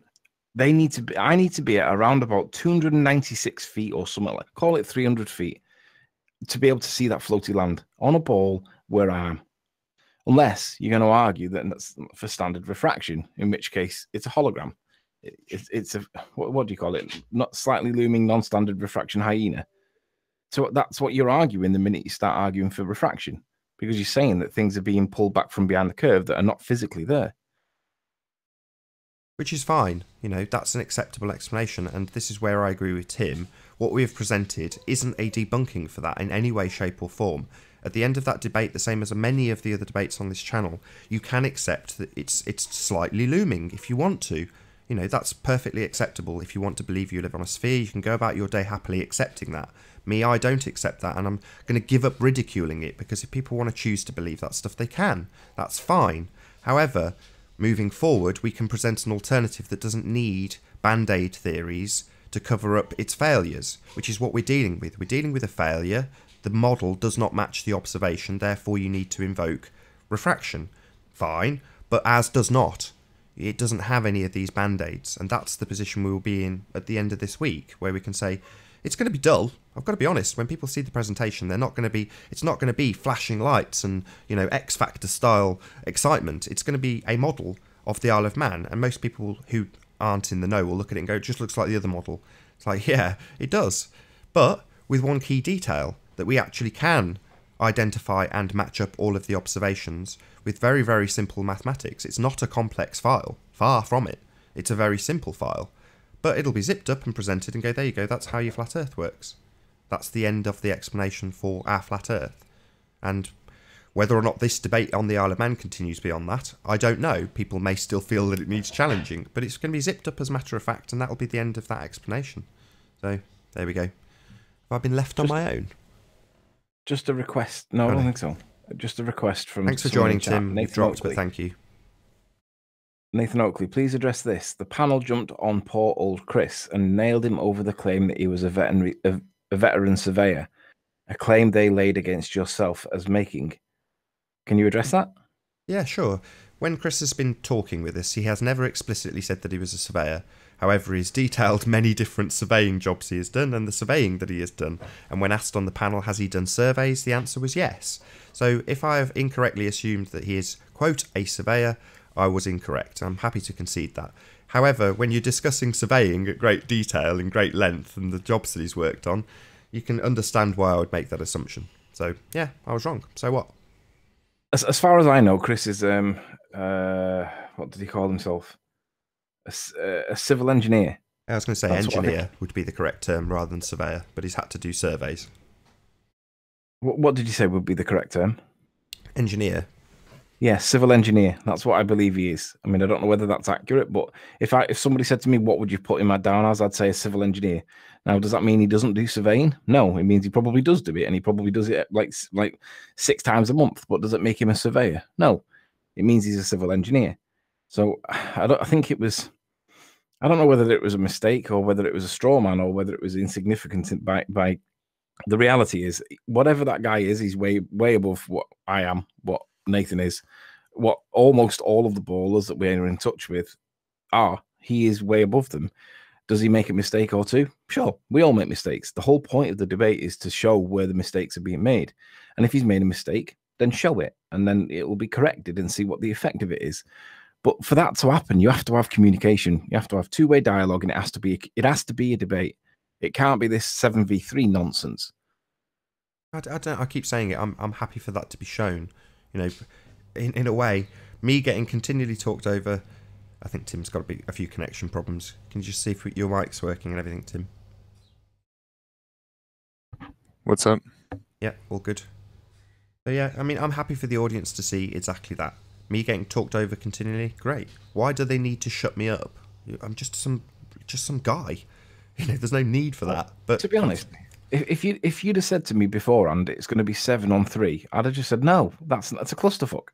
I need to be at around about 296 feet or something, like, call it 300 feet, to be able to see that floaty land on a ball where I am. unless you're going to argue that that's for standard refraction, in which case it's a hologram. It's a, what do you call it? Not slightly looming non-standard refraction hyena. So that's what you're arguing the minute you start arguing for refraction, because you're saying that things are being pulled back from behind the curve that are not physically there. Which is fine, you know, that's an acceptable explanation, and this is where I agree with Tim. What we have presented isn't a debunking for that in any way, shape or form. At the end of that debate, the same as many of the other debates on this channel, you can accept that it's slightly looming if you want to. You know, that's perfectly acceptable. If you want to believe you live on a sphere, you can go about your day happily accepting that. Me, I don't accept that, and I'm going to give up ridiculing it, because if people want to choose to believe that stuff, they can. That's fine. However, moving forward, we can present an alternative that doesn't need band-aid theories to cover up its failures, which is what we're dealing with. We're dealing with a failure. The model does not match the observation, therefore you need to invoke refraction. Fine, but as does not. It doesn't have any of these band-aids, and that's the position we will be in at the end of this week, where we can say, it's going to be dull. I've got to be honest, when people see the presentation, it's not going to be flashing lights and, you know, X Factor style excitement. It's going to be a model of the Isle of Man, and most people who aren't in the know will look at it and go, it just looks like the other model. It's like, yeah, it does. But with one key detail, that we actually can identify and match up all of the observations with very, very simple mathematics. It's not a complex file, far from it. It's a very simple file. But it'll be zipped up and presented and go, there you go, that's how your flat Earth works. That's the end of the explanation for our flat Earth. And whether or not this debate on the Isle of Man continues beyond that, I don't know. People may still feel that it needs challenging, but it's going to be zipped up as a matter of fact, and that'll be the end of that explanation. So, there we go. Have I been left on my own? Just a request. No, I don't think so. Just a request from... Thanks for joining, Tim. You've dropped, but thank you. Nathan Oakley, please address this. The panel jumped on poor old Chris and nailed him over the claim that he was a veteran surveyor, a claim they laid against yourself as making. Can you address that? Yeah, sure. When Chris has been talking with us, he has never explicitly said that he was a surveyor. However, he's detailed many different surveying jobs he has done and the surveying that he has done. And when asked on the panel, has he done surveys, the answer was yes. So if I have incorrectly assumed that he is, quote, a surveyor, I was incorrect. I'm happy to concede that. However, when you're discussing surveying at great detail and great length and the jobs that he's worked on, you can understand why I would make that assumption. So, yeah, I was wrong. So what? As far as I know, Chris is, what did he call himself? A civil engineer. I was going to say engineer would be the correct term rather than surveyor, but he's had to do surveys. What did you say would be the correct term? Engineer. Yeah, civil engineer. That's what I believe he is. I mean, I don't know whether that's accurate, but if somebody said to me, what would you put him down as, I'd say a civil engineer. Now, does that mean he doesn't do surveying? No, it means he probably does do it, and he probably does it like 6 times a month. But does it make him a surveyor? No, it means he's a civil engineer. So I don't know whether it was a mistake or whether it was a straw man or whether it was insignificant by the reality is, whatever that guy is, he's way above what I am, what Nathan is, what almost all of the ballers that we're in touch with are. He is way above them. Does he make a mistake or two? Sure, we all make mistakes. The whole point of the debate is to show where the mistakes are being made. And if he's made a mistake, then show it, and then it will be corrected and see what the effect of it is. But for that to happen, you have to have communication. You have to have two-way dialogue, and it has to be a debate. It can't be this 7v3 nonsense. I keep saying it. I'm happy for that to be shown. You know, in a way, me getting continually talked over. I think Tim's got a few connection problems. Can you just see if your mic's working and everything, Tim? What's up? Yeah, all good. So yeah, I mean, I'm happy for the audience to see exactly that. Me getting talked over continually, great. Why do they need to shut me up? I'm just some guy. You know, there's no need for that. But to be honest, if you'd have said to me beforehand it's going to be 7-on-3, I'd have just said no. That's a clusterfuck.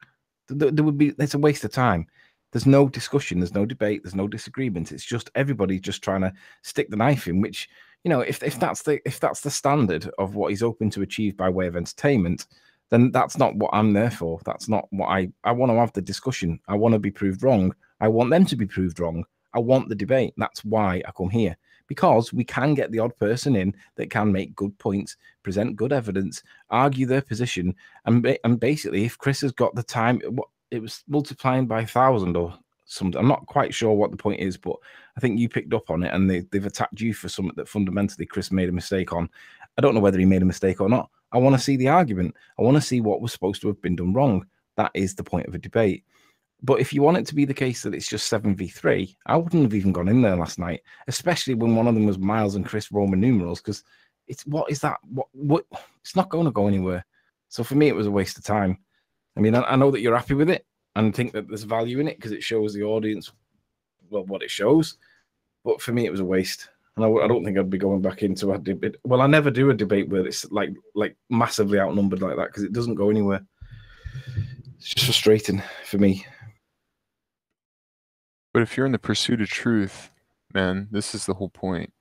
It's a waste of time. There's no discussion, there's no debate, there's no disagreement. It's just everybody just trying to stick the knife in. Which, you know, if that's the standard of what he's hoping to achieve by way of entertainment, then that's not what I'm there for. That's not what I want to have the discussion. I want to be proved wrong. I want them to be proved wrong. I want the debate. That's why I come here, because we can get the odd person in that can make good points, present good evidence, argue their position, and basically, if Chris has got the time, it was multiplying by 1,000 or something. I'm not quite sure what the point is, but I think you picked up on it, and they've attacked you for something that fundamentally Chris made a mistake on. I don't know whether he made a mistake or not. I want to see the argument. I want to see what was supposed to have been done wrong. That is the point of a debate. But if you want it to be the case that it's just 7v3, I wouldn't have even gone in there last night, especially when one of them was Miles and Chris Roman numerals, because what is that? What? It's not going to go anywhere. So for me, it was a waste of time. I mean, I know that you're happy with it and think that there's value in it because it shows the audience what it shows. But for me, it was a waste. And I don't think I'd be going back into a debate. Well, I never do a debate where it's like massively outnumbered like that because it doesn't go anywhere. It's just frustrating for me. But if you're in the pursuit of truth, man, this is the whole point.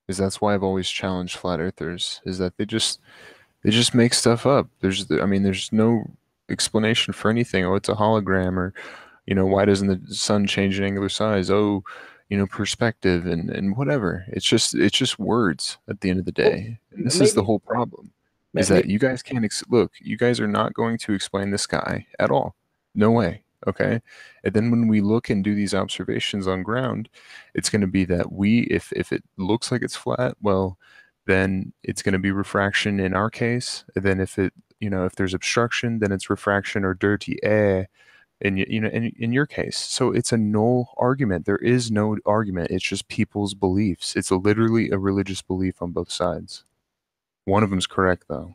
Is that's why I've always challenged flat earthers, is that they just make stuff up. There's no explanation for anything. Oh, it's a hologram, or why doesn't the sun change in angular size? Oh, perspective and whatever. It's just words at the end of the day. And this is the whole problem. Is that you guys can't look, you guys are not going to explain the sky at all. No way. Okay. And then when we look and do these observations on ground, it's going to be that if it looks like it's flat, well, then it's going to be refraction in our case. And then if there's obstruction, then it's refraction or dirty air in your case. So it's a null argument. There is no argument. It's just people's beliefs. It's literally a religious belief on both sides. One of them's correct, though.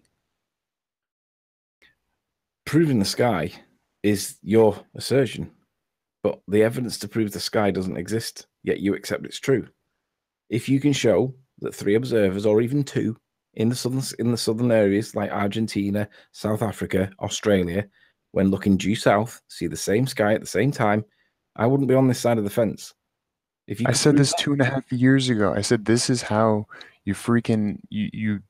Proving the sky is your assertion, but the evidence to prove the sky doesn't exist, yet you accept it's true. If you can show that 3 observers, or even 2, in the southern areas like Argentina, South Africa, Australia, when looking due south, see the same sky at the same time, I wouldn't be on this side of the fence. I said this 2.5 years ago. I said this is how you freaking you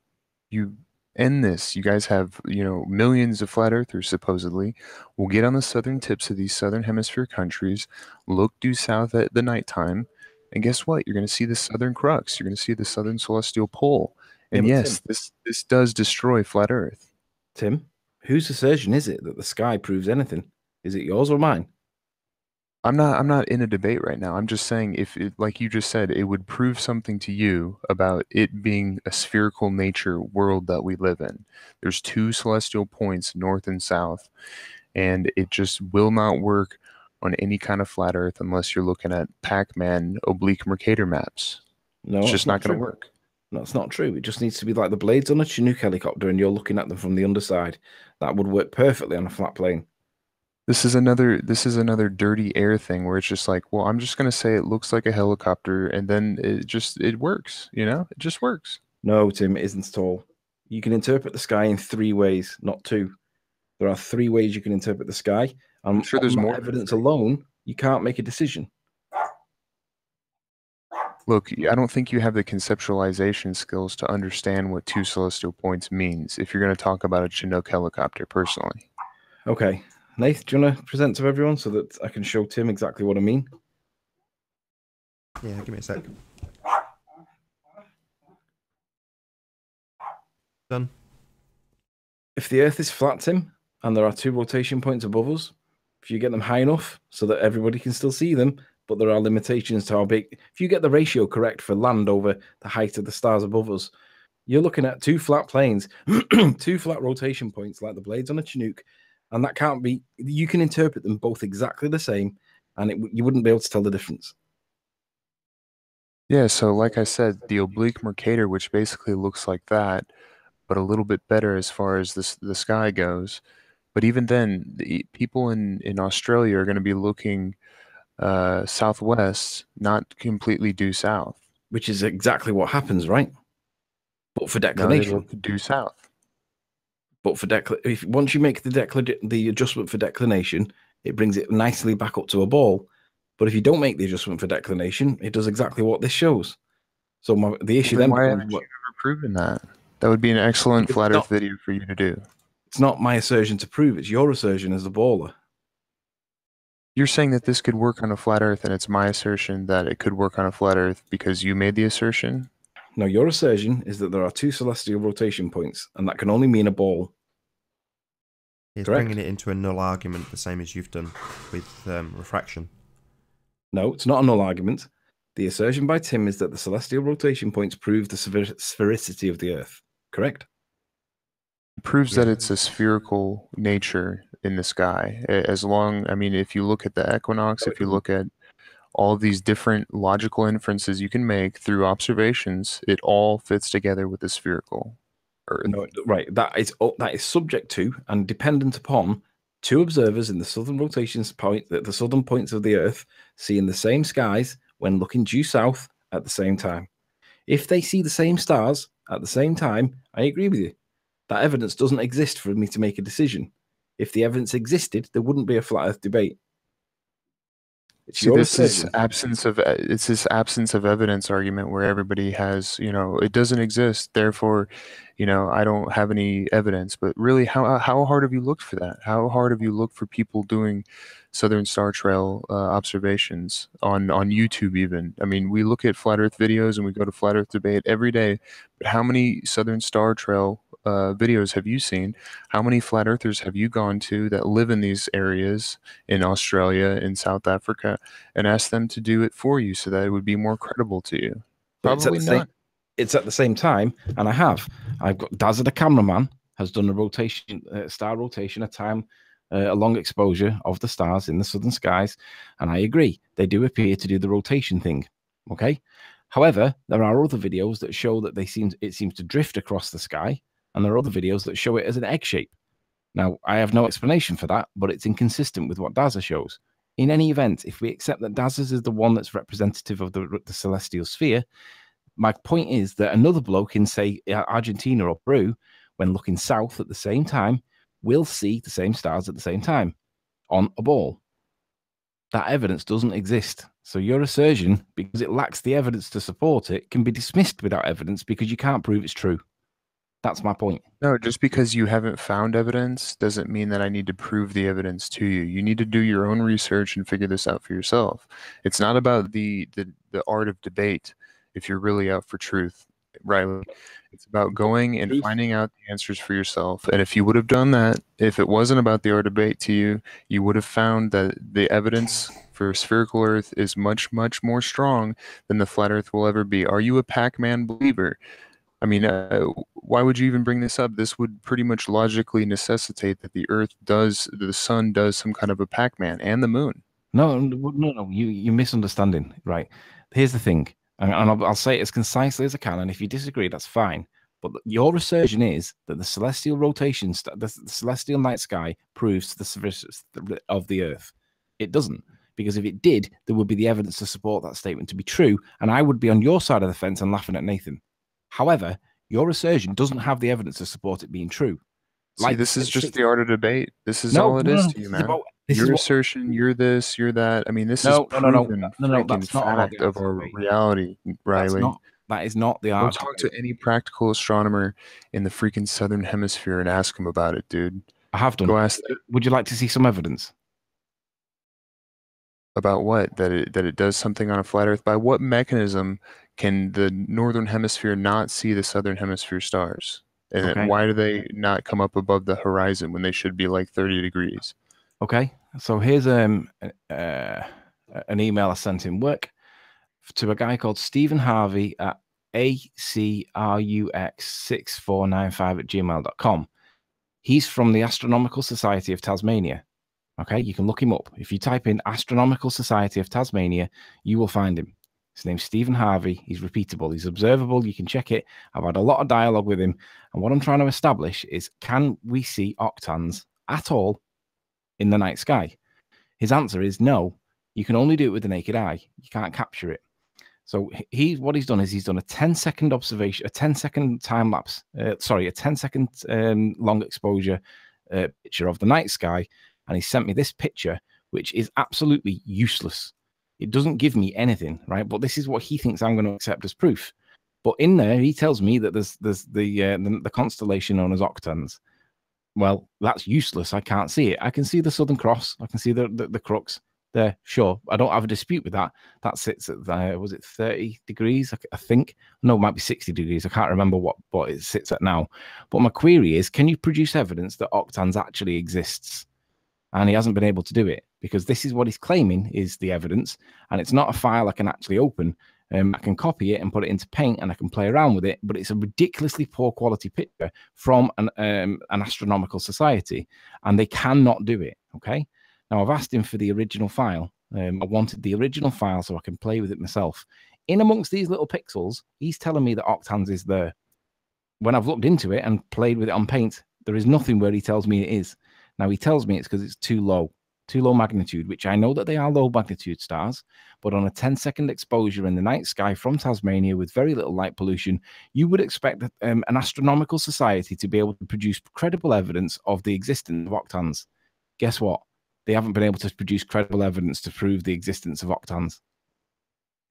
end this. You guys have millions of flat earthers supposedly will get on the southern tips of these southern hemisphere countries, look due south at the nighttime, and guess what? You're going to see the southern crux. You're going to see the southern celestial pole. And yes, Tim, this does destroy flat Earth. Tim, whose assertion is it that the sky proves anything? Is it yours or mine? I'm not in a debate right now. I'm just saying, if it, like you just said, it would prove something to you about it being a spherical nature world that we live in. There's 2 celestial points, north and south, and it just will not work on any kind of flat Earth unless you're looking at Pac-Man oblique Mercator maps. No, it's just not going to work. No, it's not true. It just needs to be like the blades on a Chinook helicopter, and you're looking at them from the underside. That would work perfectly on a flat plane. This is another dirty air thing where it's just like, well, I'm just going to say it looks like a helicopter, and then it works, it just works. No, Tim, it isn't at all. You can interpret the sky in 3 ways, not 2. There are 3 ways you can interpret the sky. I'm sure there's more evidence alone. You can't make a decision. Look, I don't think you have the conceptualization skills to understand what 2 celestial points means if you're going to talk about a Chinook helicopter, personally. Okay. Nath, do you want to present to everyone so that I can show Tim exactly what I mean? Yeah, give me a sec. Done. If the Earth is flat, Tim, and there are 2 rotation points above us, if you get them high enough so that everybody can still see them, but there are limitations to how big. If you get the ratio correct for land over the height of the stars above us, you're looking at 2 flat planes, 2 flat rotation points like the blades on a Chinook, and that can't be. You can interpret them both exactly the same, and you wouldn't be able to tell the difference. Yeah, so like I said, the oblique Mercator, which basically looks like that, but a little bit better as far as the sky goes. But even then, the people in Australia are going to be looking southwest, not completely due south. Which is exactly what happens, right? But for declination. No, they look due south. But for once you make the adjustment for declination, it brings it nicely back up to a ball. But if you don't make the adjustment for declination, it does exactly what this shows. So the issue then why haven't you ever proven that? That would be an excellent flat Earth video for you to do. It's not my assertion to prove. It's your assertion as the baller. You're saying that this could work on a flat Earth, and it's my assertion that it could work on a flat Earth because you made the assertion? No, your assertion is that there are 2 celestial rotation points, and that can only mean a ball. He's Correct. bringing it into a null argument, the same as you've done with refraction. No, it's not a null argument. The assertion by Tim is that the celestial rotation points prove the sphericity of the Earth. Correct? It proves that it's a spherical nature in the sky. If you look at the equinox, if you look at all of these different logical inferences you can make through observations, it all fits together with the spherical Earth. No, right. That is subject to and dependent upon 2 observers in the southern rotations point at the southern points of the Earth seeing the same skies when looking due south at the same time. If they see the same stars at the same time, I agree with you. That evidence doesn't exist for me to make a decision. If the evidence existed, there wouldn't be a flat Earth debate. This absence of evidence argument where everybody has, it doesn't exist, therefore, I don't have any evidence. But really, how hard have you looked for that? How hard have you looked for people doing Southern Star Trail observations on YouTube even? I mean, we look at flat Earth videos and we go to flat Earth debate every day, but how many Southern Star Trail videos have you seen? How many flat earthers have you gone to that live in these areas in Australia, in South Africa, and asked them to do it for you so that it would be more credible to you? Probably not. It's at the same time, and I've got Dazza, the cameraman, has done a rotation, star rotation, a long exposure of the stars in the southern skies, and I agree, they do appear to do the rotation thing. Okay. However, there are other videos that show that it seems to drift across the sky. And there are other videos that show it as an egg shape. Now, I have no explanation for that, but it's inconsistent with what Dazza shows. In any event, if we accept that Dazza's is the one that's representative of the celestial sphere, my point is that another bloke in, say, Argentina or Peru, when looking south at the same time, will see the same stars at the same time on a ball. That evidence doesn't exist. So your assertion, because it lacks the evidence to support it, can be dismissed without evidence because you can't prove it's true. That's my point. No, just because you haven't found evidence doesn't mean that I need to prove the evidence to you. You need to do your own research and figure this out for yourself. It's not about the art of debate if you're really out for truth, Riley. It's about going and finding out the answers for yourself. And if you would have done that, if it wasn't about the art of debate to you, you would have found that the evidence for spherical Earth is much, much more strong than the flat Earth will ever be. Are you a Pac-Man believer? I mean, why would you even bring this up? This would pretty much logically necessitate that the sun does some kind of a Pac-Man, and the moon. No, you're misunderstanding, right? Here's the thing, and I'll say it as concisely as I can, and if you disagree, that's fine. But your assertion is that the celestial rotation, the celestial night sky, proves the sphericity of the Earth. It doesn't, because if it did, there would be the evidence to support that statement to be true, and I would be on your side of the fence and laughing at Nathan. However, your assertion doesn't have the evidence to support it being true. See, this is just the art of debate. This is all it is to you, man. Your assertion, you're this, you're that. I mean, this is proven freaking fact of our reality, Riley. That is not the art. Go talk to any practical astronomer in the freaking southern hemisphere and ask him about it, dude. I have done. Go ask them. Would you like to see some evidence? About what? That it does something on a flat Earth? By what mechanism can the northern hemisphere not see the southern hemisphere stars? And why do they not come up above the horizon when they should be like 30 degrees? Okay, so here's an email I sent in work to a guy called Stephen Harvey at acrux6495@gmail.com. He's from the Astronomical Society of Tasmania. Okay, you can look him up. If you type in Astronomical Society of Tasmania, you will find him. His name's Stephen Harvey. He's repeatable. He's observable. You can check it. I've had a lot of dialogue with him. And what I'm trying to establish is, can we see octans at all in the night sky? His answer is no. You can only do it with the naked eye. You can't capture it. So what he's done is he's done a 10-second observation, a 10-second time lapse, a 10-second long exposure picture of the night sky. And he sent me this picture, which is absolutely useless. It doesn't give me anything, right? But this is what he thinks I'm going to accept as proof. But in there, he tells me that there's the constellation known as octans. Well, that's useless. I can't see it. I can see the Southern Cross. I can see the crux. there. Sure, I don't have a dispute with that. That sits at, was it 30 degrees? I think. No, it might be 60 degrees. I can't remember what it sits at now. But my query is, can you produce evidence that octans actually exists? And he hasn't been able to do it, because this is what he's claiming is the evidence, and it's not a file I can actually open. I can copy it and put it into Paint, and I can play around with it, but it's a ridiculously poor quality picture from an astronomical society, and they cannot do it. Okay. Now, I've asked him for the original file. I wanted the original file so I can play with it myself. In amongst these little pixels, he's telling me that octans is there. When I've looked into it and played with it on Paint, there is nothing where he tells me it is. Now, he tells me it's because it's too low magnitude, which I know that they are low magnitude stars, but on a 10-second exposure in the night sky from Tasmania with very little light pollution, you would expect an astronomical society to be able to produce credible evidence of the existence of octans. Guess what? They haven't been able to produce credible evidence to prove the existence of octans.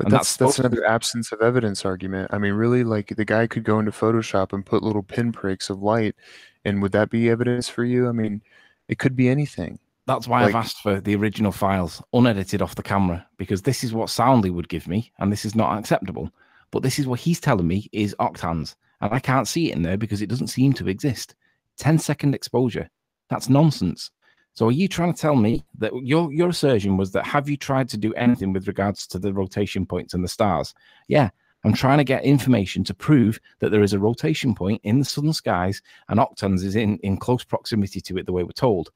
But that's another absence of evidence argument. I mean, really, like, the guy could go into Photoshop and put little pinpricks of light, and would that be evidence for you? I mean, it could be anything. That's why I've asked for the original files, unedited off the camera, because this is what Soundly would give me, and this is not acceptable. But this is what he's telling me is octans, and I can't see it in there because it doesn't seem to exist. 10-second exposure. That's nonsense. So are you trying to tell me that your assertion was that, have you tried to do anything with regards to the rotation points and the stars? Yeah, I'm trying to get information to prove that there is a rotation point in the southern skies, and octans is in close proximity to it the way we're told.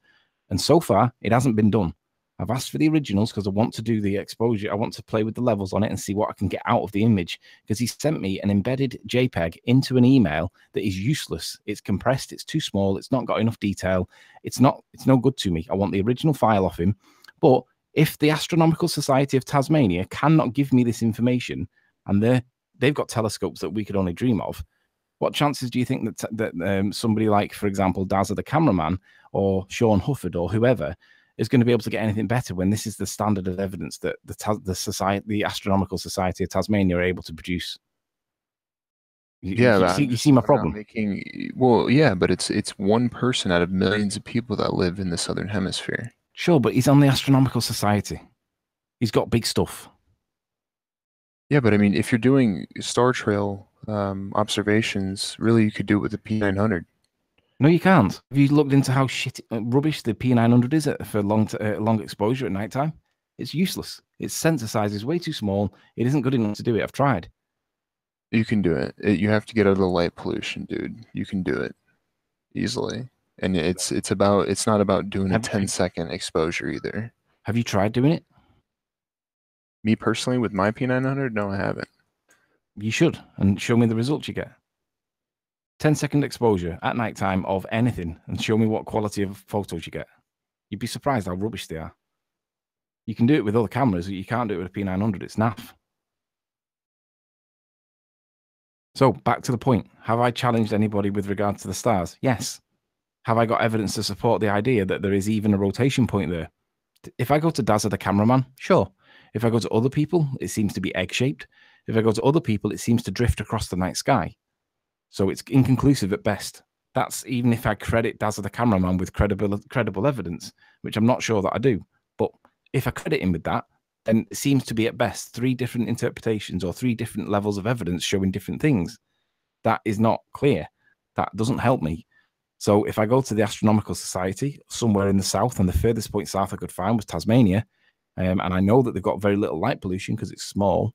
And so far, it hasn't been done. I've asked for the originals because I want to do the exposure. I want to play with the levels on it and see what I can get out of the image, because he sent me an embedded JPEG into an email that is useless. It's compressed. It's too small. It's not got enough detail. It's no good to me. I want the original file off him. But if the Astronomical Society of Tasmania cannot give me this information, and they've got telescopes that we could only dream of, what chances do you think that somebody like, for example, Dazza the cameraman or Sean Hufford or whoever is going to be able to get anything better when this is the standard of evidence that the Astronomical Society of Tasmania are able to produce? You see my problem. Well, yeah, but it's one person out of millions of people that live in the Southern Hemisphere. Sure, but he's on the Astronomical Society. He's got big stuff. Yeah, but I mean, if you're doing star trail observations, really, you could do it with the P900. No, you can't. Have you looked into how rubbish the P900 is for long exposure at nighttime? It's useless. Its sensor size is way too small. It isn't good enough to do it. I've tried. You can do it. You have to get out of the light pollution, dude. You can do it easily. And it's not about doing a 10-second exposure either. Have you tried doing it? Me personally, with my P900, no, I haven't. You should, and show me the results you get. 10-second exposure at nighttime of anything, and show me what quality of photos you get. You'd be surprised how rubbish they are. You can do it with other cameras, but you can't do it with a P900. It's naff. So, back to the point. Have I challenged anybody with regard to the stars? Yes. Have I got evidence to support the idea that there is even a rotation point there? If I go to Dazza the cameraman, sure. If I go to other people, it seems to be egg-shaped. If I go to other people, it seems to drift across the night sky. So it's inconclusive at best. That's even if I credit Dazza the cameraman with credible evidence, which I'm not sure that I do. But if I credit him with that, then it seems to be at best 3 different interpretations or 3 different levels of evidence showing different things. That is not clear. That doesn't help me. So if I go to the Astronomical Society somewhere in the south, and the furthest point south I could find was Tasmania, and I know that they've got very little light pollution because it's small,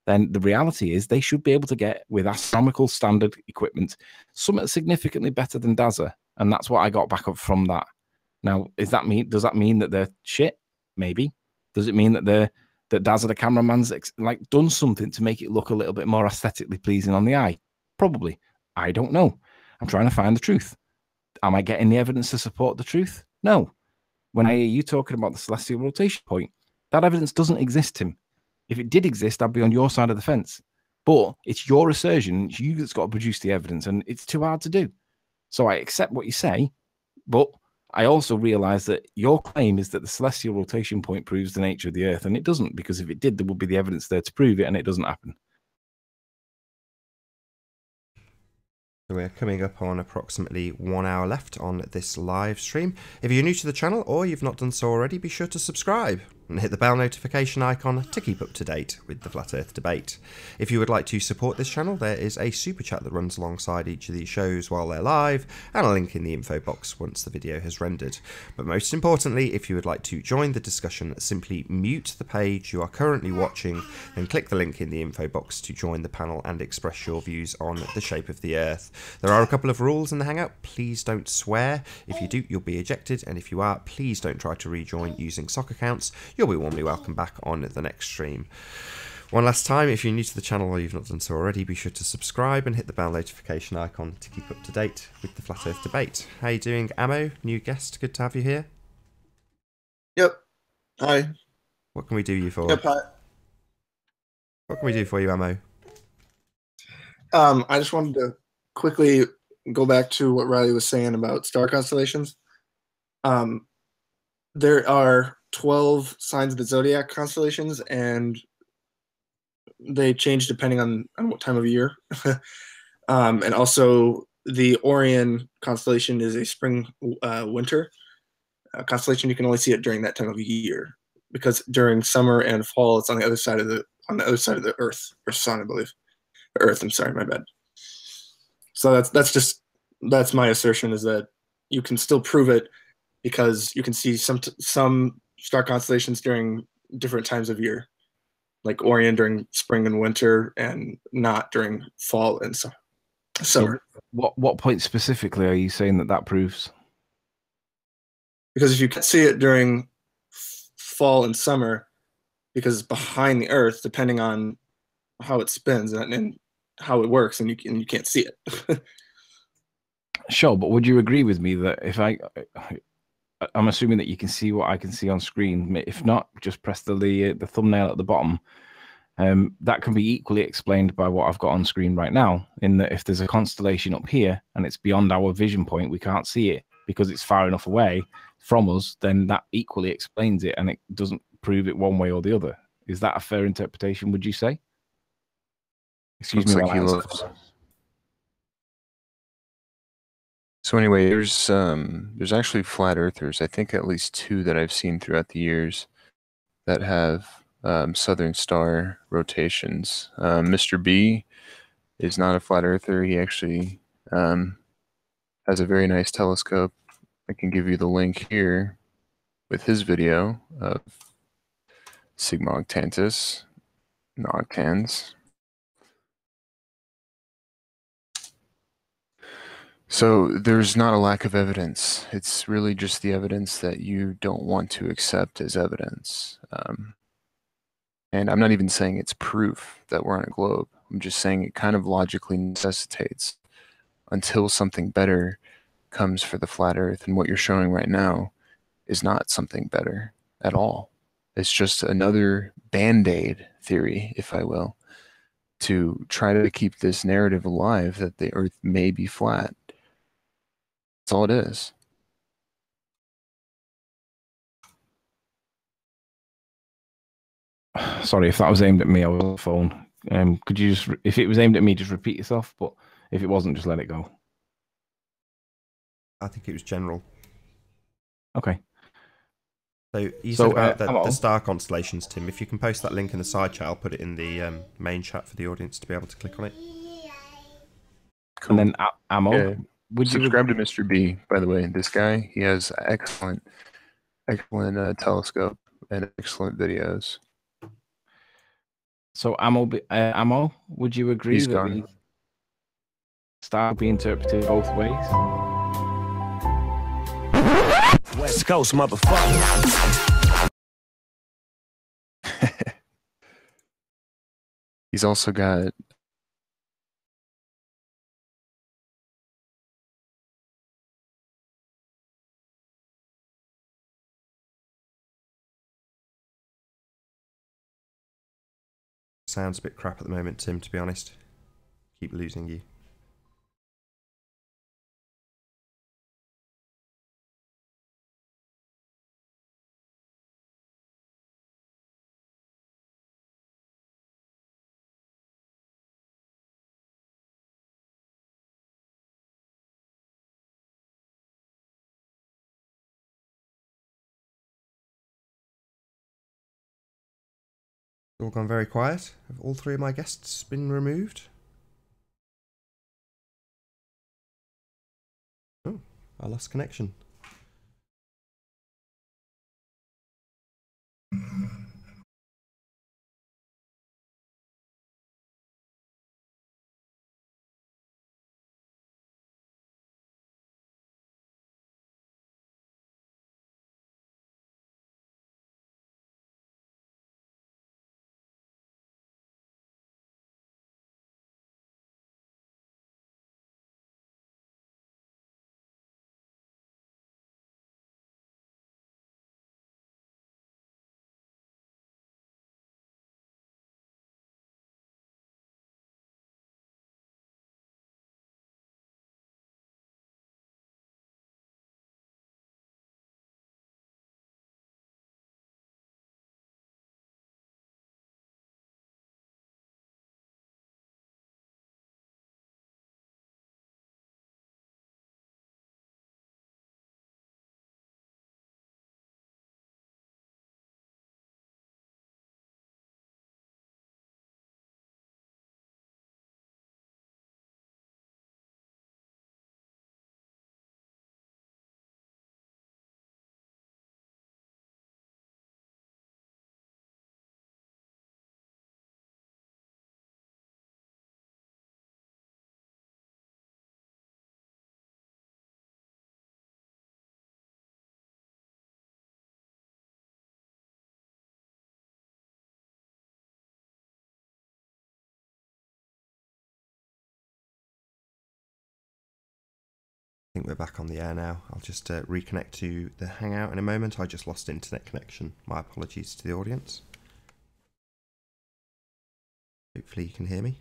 then the reality is they should be able to get, with astronomical standard equipment, something significantly better than Dazza. And that's what I got back up from that. Now, does that mean that they're shit? Maybe. Does it mean that Dazza the cameraman's done something to make it look a little bit more aesthetically pleasing on the eye? Probably. I don't know. I'm trying to find the truth. Am I getting the evidence to support the truth? No. When I hear you talking about the celestial rotation point, that evidence doesn't exist, Tim. If it did exist, I'd be on your side of the fence. But it's your assertion. It's you that's got to produce the evidence, and it's too hard to do. So I accept what you say, but I also realize that your claim is that the celestial rotation point proves the nature of the Earth, and it doesn't, because if it did, there would be the evidence there to prove it, and it doesn't happen. We're coming up on approximately 1 hour left on this live stream. If you're new to the channel or you've not done so already, be sure to subscribe. and hit the bell notification icon to keep up to date with the Flat Earth debate. If you would like to support this channel, there is a super chat that runs alongside each of these shows while they're live, and a link in the info box once the video has rendered. But most importantly, if you would like to join the discussion, simply mute the page you are currently watching, then click the link in the info box to join the panel and express your views on the shape of the Earth. There are a couple of rules in the Hangout. Please don't swear. If you do, you'll be ejected, and if you are, please don't try to rejoin using sock accounts. You'll be warmly welcome back on the next stream. One last time, if you're new to the channel or you've not done so already, be sure to subscribe and hit the bell notification icon to keep up to date with the Flat Earth debate. How you doing, Ammo? New guest, good to have you here. Yep. Hi. What can we do you for? Yep. Hi. What can we do for you, Ammo? I just wanted to quickly go back to what Riley was saying about star constellations. There are 12 signs of the zodiac constellations, and they change depending on what time of year. And also, the Orion constellation is a spring winter constellation. You can only see it during that time of year, because during summer and fall, it's on the other side of the Earth or sun, I believe. Earth. I'm sorry, my bad. So that's my assertion, is that you can still prove it because you can see some star constellations during different times of year, like Orion during spring and winter, and not during fall and summer. What point specifically are you saying that proves? Because if you can see it during fall and summer, because it's behind the Earth, depending on how it spins and how it works, and you can't see it. Sure, but would you agree with me that if I'm assuming that you can see what I can see on screen. If not, just press the thumbnail at the bottom. That can be equally explained by what I've got on screen right now, in that if there's a constellation up here and it's beyond our vision point, we can't see it because it's far enough away from us, then that equally explains it, and it doesn't prove it one way or the other. Is that a fair interpretation, would you say? Excuse me. Like he loves. So anyway, there's actually flat earthers. I think at least 2 that I've seen throughout the years that have Southern Star rotations. Mr. B is not a flat earther. He actually has a very nice telescope. I can give you the link here with his video of Sigma Octantis, Noctans. So there's not a lack of evidence. It's really just the evidence that you don't want to accept as evidence. And I'm not even saying it's proof that we're on a globe. I'm just saying it kind of logically necessitates, until something better comes for the flat Earth. And what you're showing right now is not something better at all. It's just another Band-Aid theory, if I will, to try to keep this narrative alive that the Earth may be flat. That's all it is. Sorry if that was aimed at me. I was on the phone. Could you just, if it was aimed at me, just repeat yourself? But if it wasn't, just let it go. I think it was general. Okay. So you said about the star constellations, Tim. If you can post that link in the side chat, I'll put it in the main chat for the audience to be able to click on it. Cool. And then Ammo. Yeah. Would you subscribe to Mr. B, by the way? This guy, he has excellent telescope and excellent videos. So Ammo, would you agree He's that gone. the star be interpreted both ways? West Coast, motherfucker. He's also got sounds a bit crap at the moment, Tim, to be honest. Keep losing you. All gone very quiet. Have all three of my guests been removed? Oh, I lost connection. I think we're back on the air now. I'll just reconnect to the Hangout in a moment. I just lost internet connection. My apologies to the audience. Hopefully you can hear me.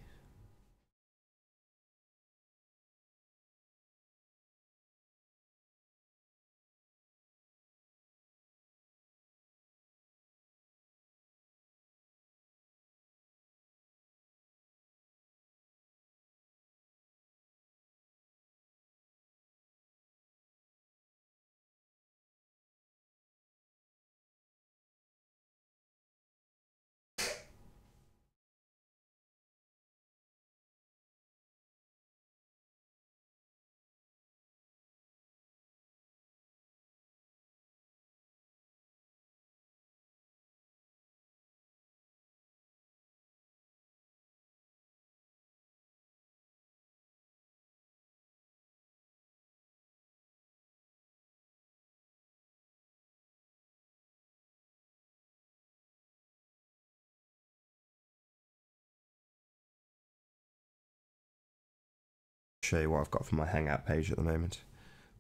Show you what I've got for my Hangout page at the moment.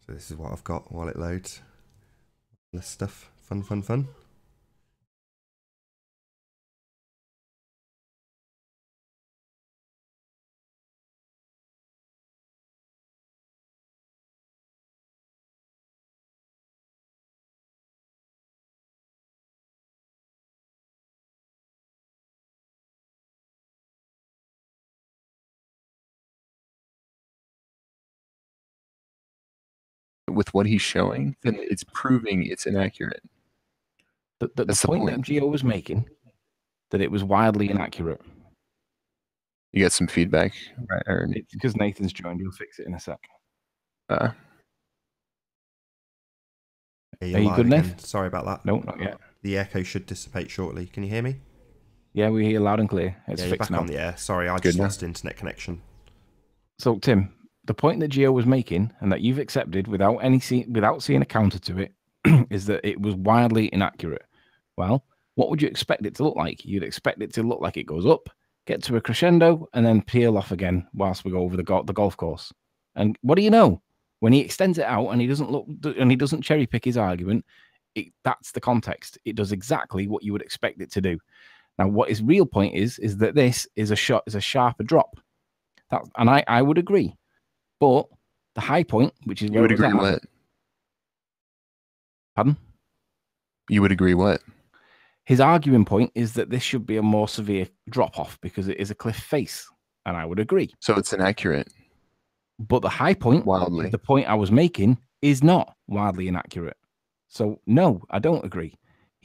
So this is what I've got while it loads. This stuff. Fun, fun, fun. With what he's showing, then it's proving it's inaccurate. The point that Gio was making, that it was wildly inaccurate. You get some feedback, right? It's because Nathan's joined. He'll fix it in a sec. Uh, Are you good, Nathan? Sorry about that. No, not yet. The echo should dissipate shortly. Can you hear me? Yeah, we hear loud and clear. It's fixed back now. On the air. Sorry, I just lost internet connection. So, Tim, the point that Gio was making, and that you've accepted without seeing a counter to it, is that it was wildly inaccurate. Well, what would you expect it to look like? You'd expect it to look like it goes up, get to a crescendo, and then peel off again whilst we go over the golf course. And what do you know? When he extends it out and he doesn't cherry pick his argument, that's the context. It does exactly what you would expect it to do. Now, what his real point is that this is a sharper drop. And I would agree. But the high point, which is you would agree what? Pardon? You would agree what? His arguing point is that this should be a more severe drop off because it is a cliff face, and I would agree. So it's inaccurate. But the high point, the point I was making, is not wildly inaccurate. So no, I don't agree.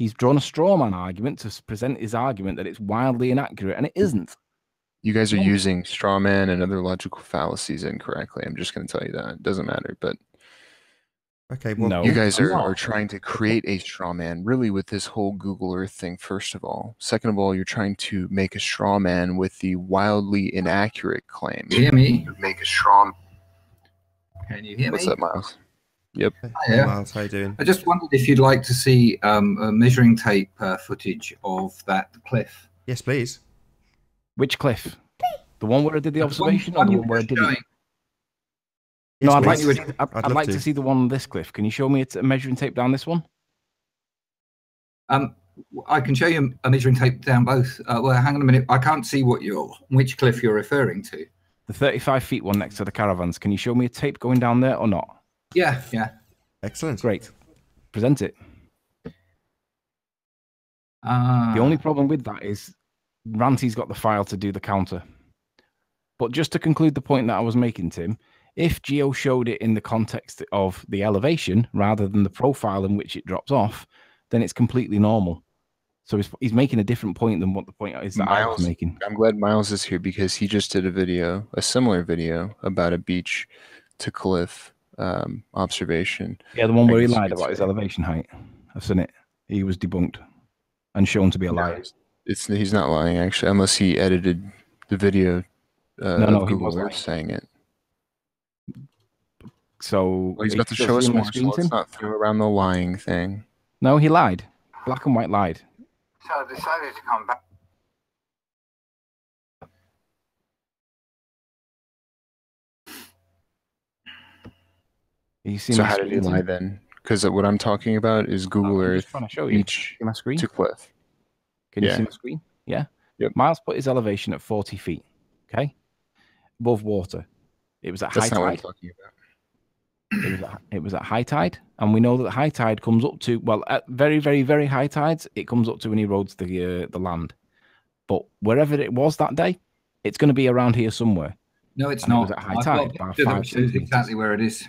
He's drawn a straw man argument to present his argument that it's wildly inaccurate, and it isn't. You guys are using straw man and other logical fallacies incorrectly. I'm just going to tell you that. It doesn't matter, but okay, well, you guys are trying to create a straw man, really, with this whole Google Earth thing, first of all. Second of all, you're trying to make a straw man with the wildly inaccurate claim. Hear me? Make a straw. Can you hear What's me? up, Miles? Yep. Hey, Miles, how you doing? I just wondered if you'd like to see a measuring tape footage of that cliff. Yes, please. Which cliff? The one where I did the observation, or the one where I didn't? Yes, No, I'd please. I'd like to see the one on this cliff. Can you show me a measuring tape down this one? I can show you a measuring tape down both. Well, hang on a minute. I can't see which cliff you're referring to. The 35 feet one next to the caravans. Can you show me a tape going down there or not? Yeah. Excellent. Great. Present it. The only problem with that is Ranty's got the file to do the counter. But just to conclude the point that I was making, Tim, if Geo showed it in the context of the elevation rather than the profile in which it drops off, then it's completely normal. So he's making a different point than what the point is that I was making. I'm glad Miles is here because he just did a similar video about a beach to cliff observation. Yeah, the one where he lied about his elevation height. I've seen it. He was debunked and shown to be a liar. He's not lying, actually, unless he edited the video of Google Earth saying it. So he's about to show us more, so let's not throw around the lying thing. No, he lied. Black and white lied. So I decided to come back. So how did he lie then? Because what I'm talking about is Google Earth beach my screen to cliff. Can you see my screen? Yeah. Yep. Miles put his elevation at 40 feet. Okay. Above water. It was at high tide. That's not what I'm talking about. It was at high tide, and we know that high tide comes up to, well, at very, very, very high tides, it comes up to when he erodes the land. But wherever it was that day, it's going to be around here somewhere. No, it's not. It was at high tide by 5 centimeters. Exactly where it is.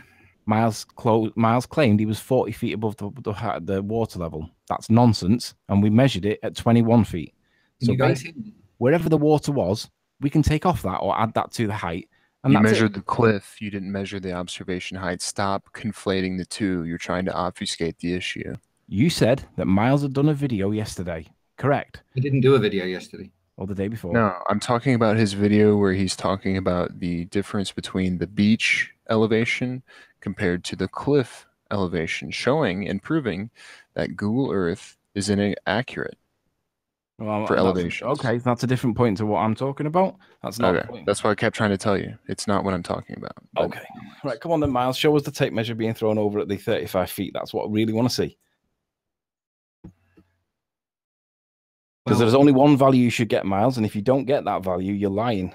Miles claimed he was 40 feet above the water level. That's nonsense, and we measured it at 21 feet. So wherever the water was, we can take off that or add that to the height. And you measured the cliff. You didn't measure the observation height. Stop conflating the two. You're trying to obfuscate the issue. You said that Miles had done a video yesterday. Correct? He didn't do a video yesterday. Or the day before. No, I'm talking about his video where he's talking about the difference between the beach elevation compared to the cliff elevation, showing and proving that Google Earth is inaccurate for elevation. Okay, that's a different point to what I'm talking about. That's not the point. That's what I kept trying to tell you. It's not what I'm talking about. But... Okay. Right, come on then, Miles. Show us the tape measure being thrown over at the 35 feet. That's what I really want to see. Because there's only one value you should get, Miles, and if you don't get that value, you're lying.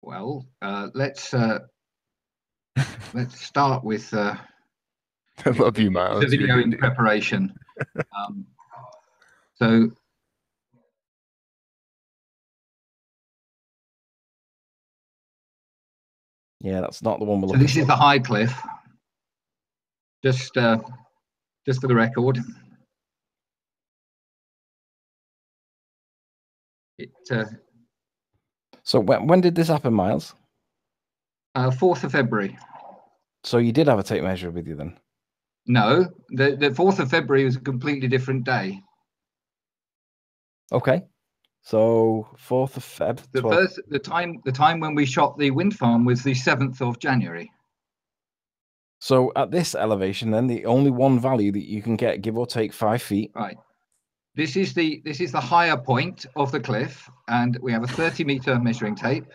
Well, let's start with. I love you, Miles. The video in preparation. So. Yeah, that's not the one we're looking for. This is the high cliff. Just for the record. So when did this happen, Miles? 4th of February. So you did have a tape measure with you then? No, the 4th of February was a completely different day. Okay. So 4th of Feb. The time when we shot the wind farm was the 7th of January. So at this elevation, then the only one value that you can get, give or take 5 feet. Right. This is the higher point of the cliff, and we have a 30-meter measuring tape.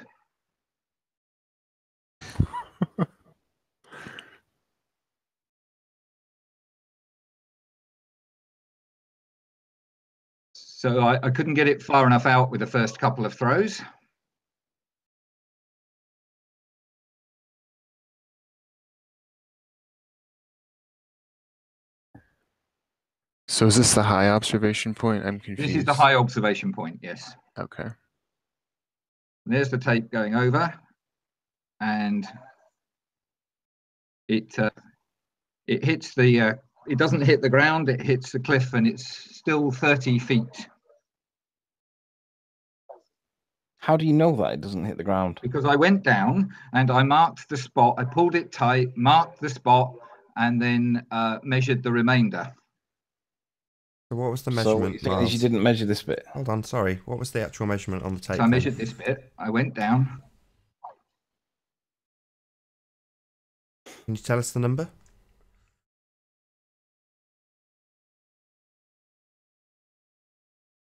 So I couldn't get it far enough out with the first couple of throws. So is this the high observation point? I'm confused. This is the high observation point, yes. Okay. There's the tape going over, and it hits the it doesn't hit the ground, it hits the cliff, and it's still 30 feet. How do you know that it doesn't hit the ground? Because I went down and I marked the spot. I pulled it tight, marked the spot, and then measured the remainder. So what was the So measurement, what you're saying is Miles? you didn't measure this bit. Hold on, sorry. What was the actual measurement on the tape? So I measured this bit. I went down. Can you tell us the number?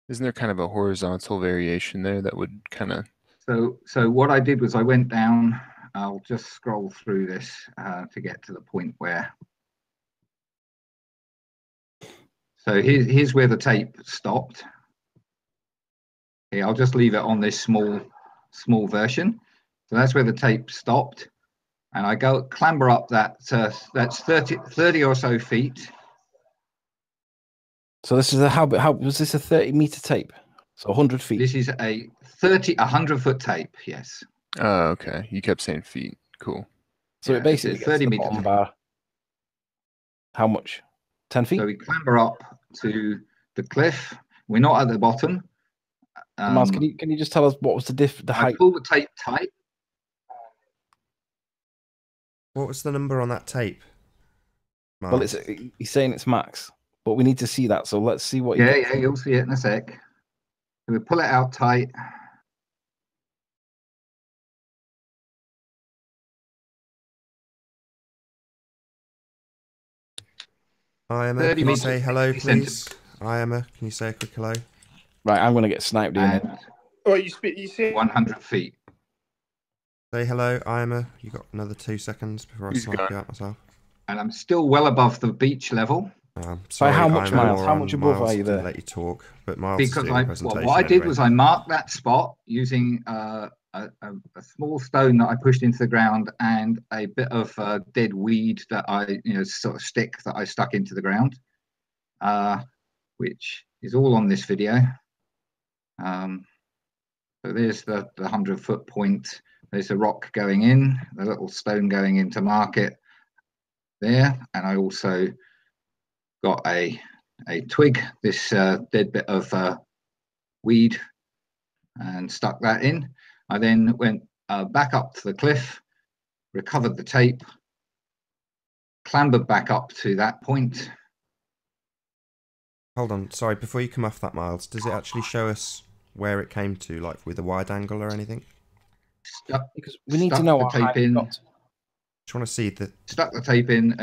Isn't there kind of a horizontal variation there that would kind of... So what I did was I went down. I'll just scroll through this to get to the point where. So here's where the tape stopped. Here, I'll just leave it on this small version. So that's where the tape stopped. And I clamber up that's 30 or so feet. So this is how was this a 30-meter tape? So 100 feet. This is a 100-foot tape, yes. Oh, okay. You kept saying feet. Cool. So Yeah, it basically it's gets 30 to the meters. bottom bar. How much? 10 feet? So we clamber up to the cliff. We're not at the bottom. Miles, can you just tell us what was the I height? pull the tape tight. What was the number on that tape? Well, Miles? he's saying it's max, but we need to see that. So let's see what. Yeah, you'll see it in a sec. So we pull it out tight. Emma, 30 can you meters, say hello, 60 please? Emma, can you say a quick hello? Right, I'm going to get sniped in. And Oh, you say 100 feet. Say hello, Emma. You got another 2 seconds before I He's snipe gone. you out myself. And I'm still well above the beach level. Sorry, how much, Emma, Miles? How much above Miles are you didn't there? Let you talk, but Miles Because is doing the presentation what I did anyway. was I marked that spot using a small stone that I pushed into the ground and a bit of dead weed that I, sort of stick that I stuck into the ground, which is all on this video. So there's the 100-foot point. There's a rock going in, the little stone going in to mark it there, and I also got a twig, this dead bit of weed, and stuck that in. I then went back up to the cliff, recovered the tape, clambered back up to that point. Hold on, sorry, before you come off that, Miles, does it actually show us where it came to, like with a wide angle or anything? Because we need to know the what tape height we in. got. Just want to see the... Stuck the tape in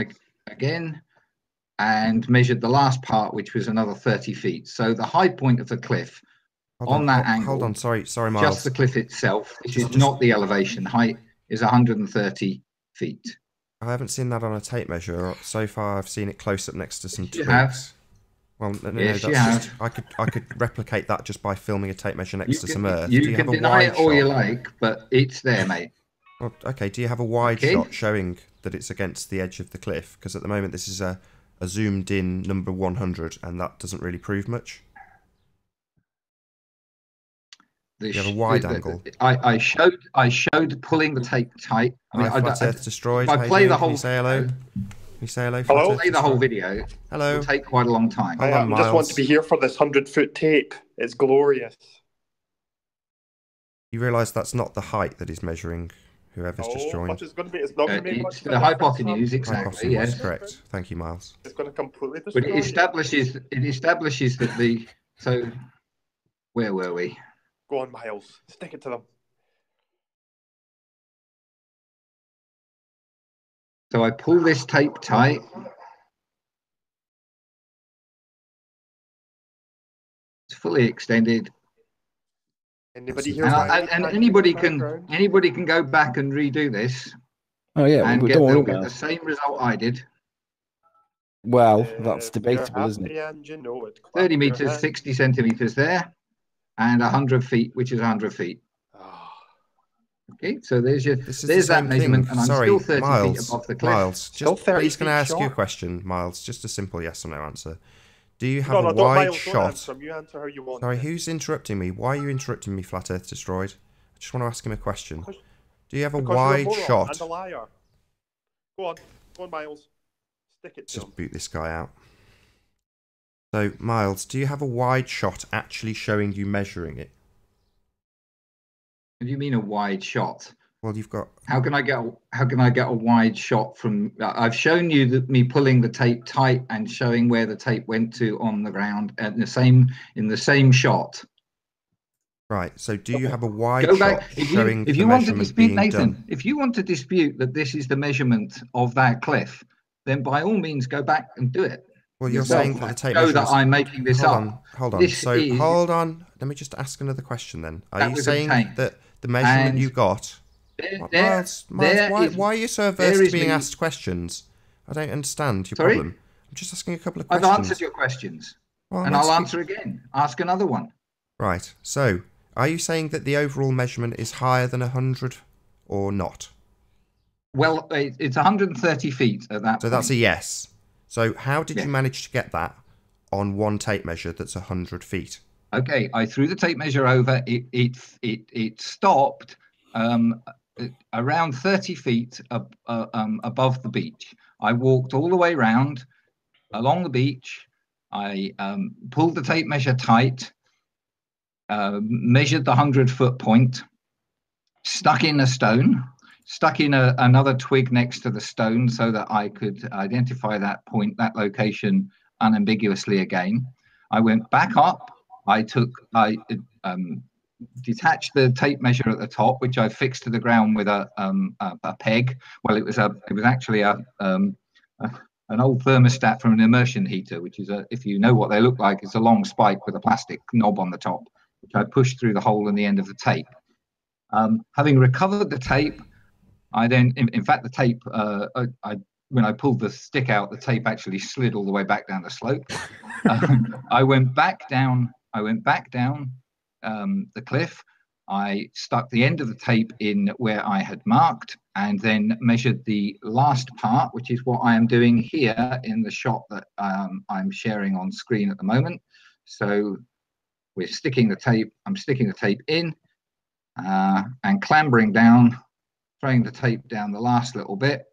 again and measured the last part, which was another 30 feet. So the high point of the cliff on that angle. Hold on, sorry, Miles. Just the cliff itself, which is not the elevation height, is 130 feet. I haven't seen that on a tape measure. So far, I've seen it close up next to some Yes, you twigs. have. Well, no, Yes, that's you just... have. I could replicate that just by filming a tape measure next to some earth. You Do you can have a deny wide it all you shot? like, but it's there, mate. Well, okay, do you have a wide Okay. shot showing that it's against the edge of the cliff? Because at the moment this is a zoomed in number 100 and that doesn't really prove much. You have a wide angle. I showed pulling the tape tight. I mean, Hi, Flat Earth Destroyed. if I How you play doing? the Can whole you say hello? video, Can you say hello? Hello? Flat Earth play the whole Destroyed? video. Hello. It'll take quite a long time. I Hold on, just want to Miles. be here for this 100-foot tape. It's glorious. You realise that's not the height that he's measuring, whoever's just Oh, joined. but it's going to be. It's not going to be much. It's the hypotenuse, exactly. Hypotenuse, Yes, correct. Thank you, Miles. It's going to completely but destroy it establishes that the. So, where were we? Go on, Miles. Stick it to them. So I pull this tape tight. It's fully extended, Anybody That's here? and anybody can go back and redo this Oh yeah, and don't worry they'll about get the it. same result I did. Well, that's debatable, isn't it? And you know it. 30 meters, 60 centimeters there, and 100 feet, which is 100 feet. Okay, so there's your This is there's the that same measurement, thing. and I'm Sorry, still 30 Miles, feet above the cliff. Miles, Still just 30 please can I feet ask you a short. question, Miles? Just a simple yes or no answer. Do you have No, a don't wide Miles, don't shot? answer him. You answer how you want. Sorry, who's interrupting me? Why are you interrupting me, Flat Earth Destroyed? I just want to ask him a question. Do you have a Because you're wide moron shot? and a liar. Go on, Miles. Stick it to Just them. boot this guy out. So, Miles, do you have a wide shot actually showing you measuring it? What do you mean a wide shot? Well, you've got... How can I get a wide shot from? I've shown you me pulling the tape tight and showing where the tape went to on the ground in the same shot. Right, so do you have a wide Go shot back showing if the you want to measurement dispute being Nathan. done? If you want to dispute that this is the measurement of that cliff, then by all means go back and do it. Well, you're yourself. saying that the tape Show measure that is... I'm making this up. Hold on. This So, is- hold on. Let me just ask another question then. Are That you was saying obtained. that the measurement And you got... There- Miles, there why is- are you so there averse to is being me- asked questions? I don't understand your Sorry? problem. I'm just asking a couple of I've questions. answered your questions, Well, and let's I'll be- answer again. Ask another one. Right, so, are you saying that the overall measurement is higher than 100 or not? Well, it's 130 feet at that So point. that's a yes. So how did Yeah. you manage to get that on one tape measure that's 100 feet? Okay, I threw the tape measure over. It stopped around 30 feet above the beach. I walked all the way round along the beach. I pulled the tape measure tight, measured the 100-foot point, stuck in a stone, stuck in another twig next to the stone so that I could identify that point, that location unambiguously again. I went back up. I detached the tape measure at the top, which I fixed to the ground with a peg. Well, it was actually an old thermostat from an immersion heater, which is if you know what they look like, it's a long spike with a plastic knob on the top, which I pushed through the hole in the end of the tape. Having recovered the tape, I then, in fact, the tape, when I pulled the stick out, the tape actually slid all the way back down the slope. I went back down the cliff. I stuck the end of the tape in where I had marked and then measured the last part, which is what I am doing here in the shot that I'm sharing on screen at the moment. So we're sticking the tape, I'm sticking the tape in and clambering down, throwing the tape down the last little bit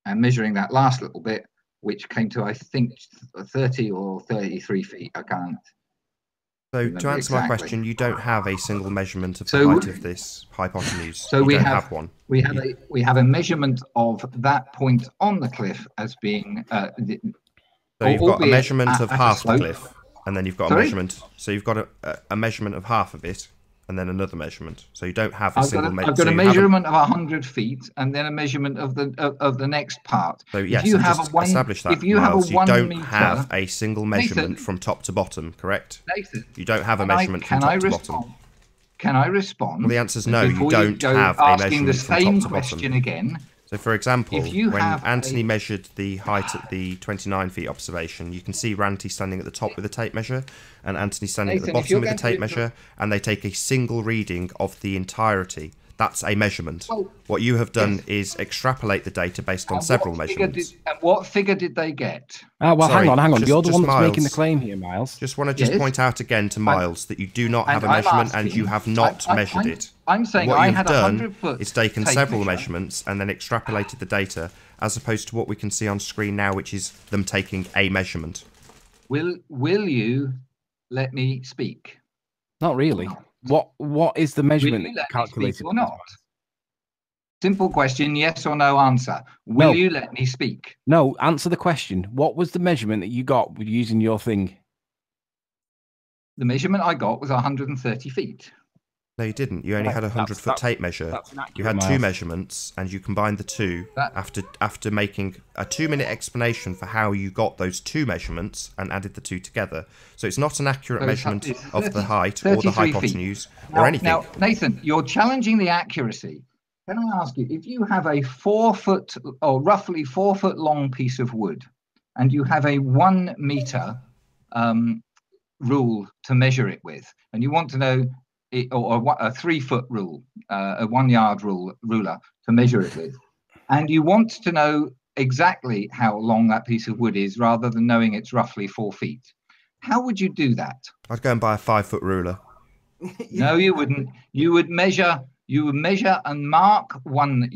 and measuring that last little bit, which came to, I think, 30 or 33 feet. I can't. So to answer my question, you don't have a single measurement of the height of this hypotenuse. So you don't have one. We have a measurement of that point on the cliff as being. So you've got a measurement of half the cliff, and then you've got a measurement. So you've got a measurement of half of it, and then another measurement. So you don't have a single measurement. I've got a measurement of 100 feet, and then a measurement of the next part. So yes, if you have established that, Miles, you don't have a single measurement Nathan, from top to bottom, correct? Nathan, you don't have a measurement from top to bottom. Can I respond? Well, the answer is no. You don't have a measurement from top to bottom. Asking the same question again. So, for example, when Anthony measured the height at the 29 feet observation, you can see Ranty standing at the top with a tape measure and Anthony standing at the bottom with a tape measure, and they take a single reading of the entirety. That's a measurement. Well, what you have done is extrapolate the data based on several measurements. And what figure did they get? Well, hang on. You're the one that's making the claim here, Miles. Just want to point out again to Miles that you do not have a measurement and you have not measured it. I'm saying what I you've had done 100 foot is taken several measurements and then extrapolated the data, as opposed to what we can see on screen now, which is them taking a measurement. Will you let me speak? Not really. What is the measurement that calculated or not? Simple question, yes or no answer. Will you let me speak? No, answer the question. What was the measurement that you got with using your thing? The measurement I got was 130 feet. No, you didn't. You only had a 100-foot tape measure. You had two measurements, and you combined the two after making a 2-minute explanation for how you got those two measurements and added the two together. So it's not an accurate measurement of the height or the hypotenuse or anything. Now, Nathan, you're challenging the accuracy. Can I ask you, if you have a 4-foot or roughly 4-foot long piece of wood, and you have a 1 meter rule to measure it with, and you want to know, or a 3-foot rule, a 1 yard ruler to measure it with, and you want to know exactly how long that piece of wood is rather than knowing it's roughly 4 feet, how would you do that? I'd go and buy a 5-foot ruler. No, you wouldn't. You would measure you would measure and mark one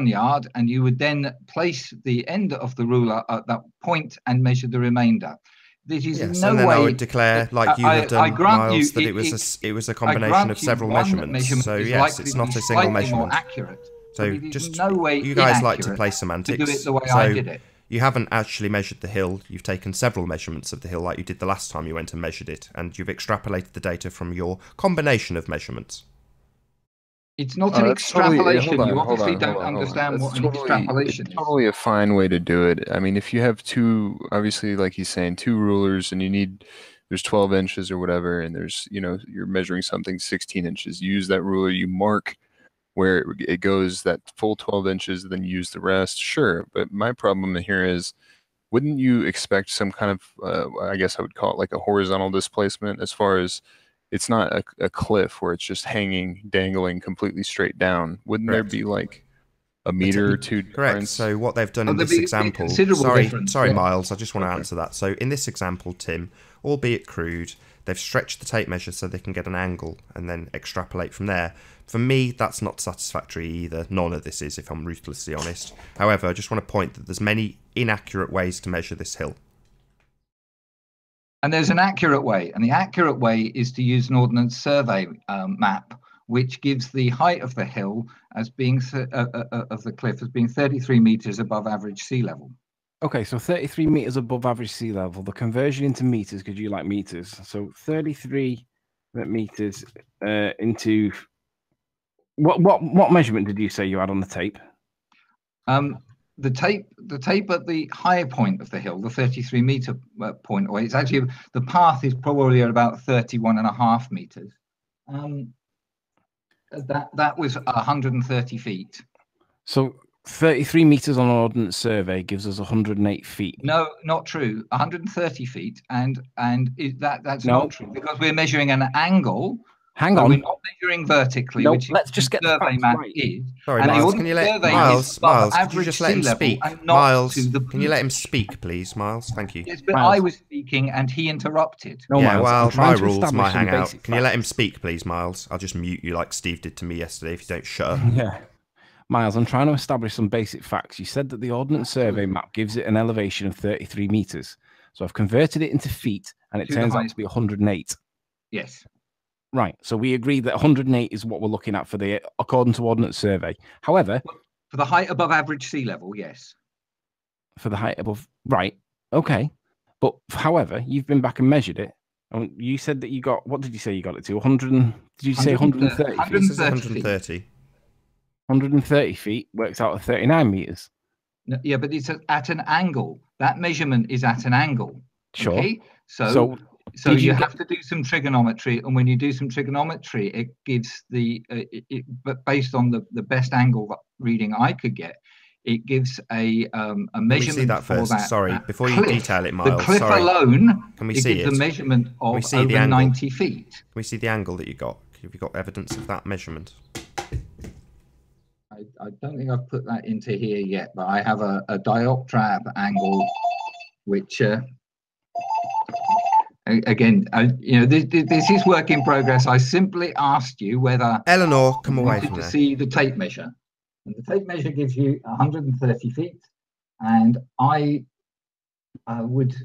yard, and you would then place the end of the ruler at that point and measure the remainder. This is yes, no and then way. I would declare, like you have done, Miles, that it was a combination of several measurements. So yes, it's not a single measurement. Accurate, so just no way you guys like to play semantics. To do it the way so I did it. You haven't actually measured the hill. You've taken several measurements of the hill like you did the last time you went and measured it, and you've extrapolated the data from your combination of measurements. It's not an extrapolation. You obviously don't understand what an totally, extrapolation it's is. totally a fine way to do it. I mean, if you have two, obviously, like he's saying, two rulers, and there's 12 inches or whatever, and there's, you're measuring something 16 inches. You use that ruler, you mark where it goes that full 12 inches, then use the rest. Sure, but my problem here is, wouldn't you expect some kind of, I guess I would call it like a horizontal displacement, as far as it's not a cliff where it's just hanging, dangling completely straight down. Wouldn't there be like a meter or two difference? Correct. So what they've done in this example, sorry, Miles, I just want to answer that. So in this example, Tim, albeit crude, they've stretched the tape measure so they can get an angle and then extrapolate from there. For me, that's not satisfactory either. None of this is, if I'm ruthlessly honest. However, I just want to point that there's many inaccurate ways to measure this hill. And there's an accurate way, and the accurate way is to use an Ordnance Survey map, which gives the height of the hill as being of the cliff as being 33 meters above average sea level. Okay, so 33 meters above average sea level. The conversion into meters, because you like meters. So 33 meters into what measurement did you say you had on the tape? The tape at the higher point of the hill, the 33 meter point, or it's actually, the path is probably at about 31.5 meters. That was 130 feet. So 33 meters on an Ordnance Survey gives us 108 feet. No, not true. 130 feet, and that's not true, because we're measuring an angle. Hang on. We're not measuring vertically, which let's just get the survey map right. is. Sorry, Miles, can you let Miles, could you just let him speak? Miles, can you let him speak, please, Miles? Thank you. Yes, but I was speaking and he interrupted. No, yeah, Miles, well, my rules, my hangout. Can you let him speak, please, Miles? I'll just mute you like Steve did to me yesterday if you don't shut up. Yeah. Miles, I'm trying to establish some basic facts. You said that the Ordnance Survey map gives it an elevation of 33 meters. So I've converted it into feet, and it turns out to be 108. Yes. Right. So we agree that 108 is what we're looking at according to Ordnance Survey. However, for the height above average sea level, yes. For the height above, right? Okay. But however, you've been back and measured it. And you said that you got, what did you say you got it to? 100? Did you say 130? 130. 130 feet works out at 39 meters. No, yeah, but it's at an angle. That measurement is at an angle. Sure. Okay? So you have to do some trigonometry, and when you do some trigonometry, it gives but based on the best angle reading I could get, it gives a measurement. Can we see that first? Sorry, before you detail it, Miles. The cliff alone, can we see gives a measurement of over 90 feet. Can we see the angle that you got? Have you got evidence of that measurement? I don't think I've put that into here yet, but I have a dioptrap angle, which again, this is work in progress. I simply asked you whether Eleanor, come away from to there. See the tape measure, and the tape measure gives you 130 feet, and I would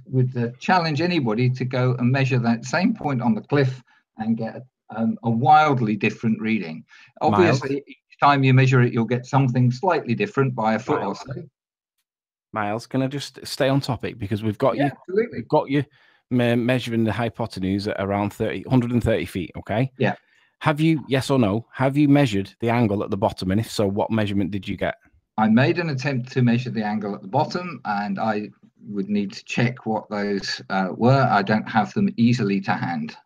challenge anybody to go and measure that same point on the cliff and get a wildly different reading. Obviously, each time you measure it, you'll get something slightly different by a foot or so. Miles, can I just stay on topic, because we've got you. Absolutely. We've got you measuring the hypotenuse at around 130 feet. Okay. Yeah. Have you, yes or no, have you measured the angle at the bottom? And if so, what measurement did you get? I made an attempt to measure the angle at the bottom, and I would need to check what those were. I don't have them easily to hand.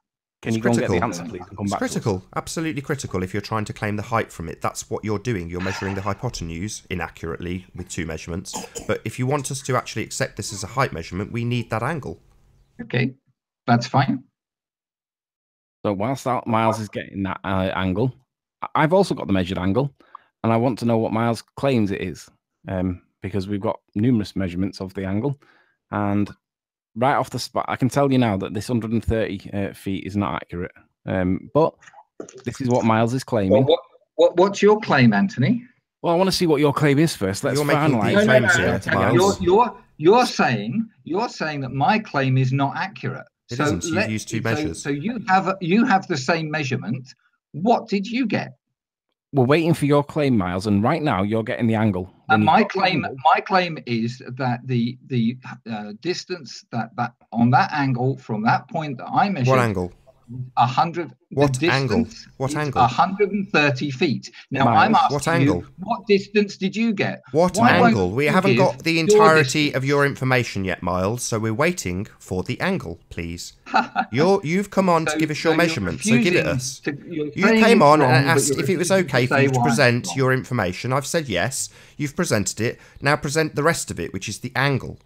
Can you go and get the answer, please? It's critical, absolutely critical. If you're trying to claim the height from it, that's what you're doing. You're measuring the hypotenuse inaccurately with two measurements. But if you want us to actually accept this as a height measurement, we need that angle. Okay, that's fine. So whilst Miles is getting that angle, I've also got the measured angle, and I want to know what Miles claims it is, because we've got numerous measurements of the angle, and right off the spot, I can tell you now that this 130 feet is not accurate. But this is what Miles is claiming. Well, What's your claim, Anthony? Well, I want to see what your claim is first. Let's You're making finalize. the claims here, Miles. You're saying that my claim is not accurate. It isn't. You've used two measures. So you have the same measurement. What did you get? We're waiting for your claim, Miles, and right now you're getting the angle. And my claim is that the distance that on that angle from that point that I measured. What angle? 100. What angle? What angle? 130 feet. Now Miles, I'm asking what angle? you, what distance did you get? What Why angle? won't We you haven't give got the your entirety distance? of your information yet, Miles, so we're waiting for the angle, please. You've come on to give us your measurement, so give it us. You came on and asked if it was okay for you to present your information. I've said yes. You've presented it. Now present the rest of it, which is the angle.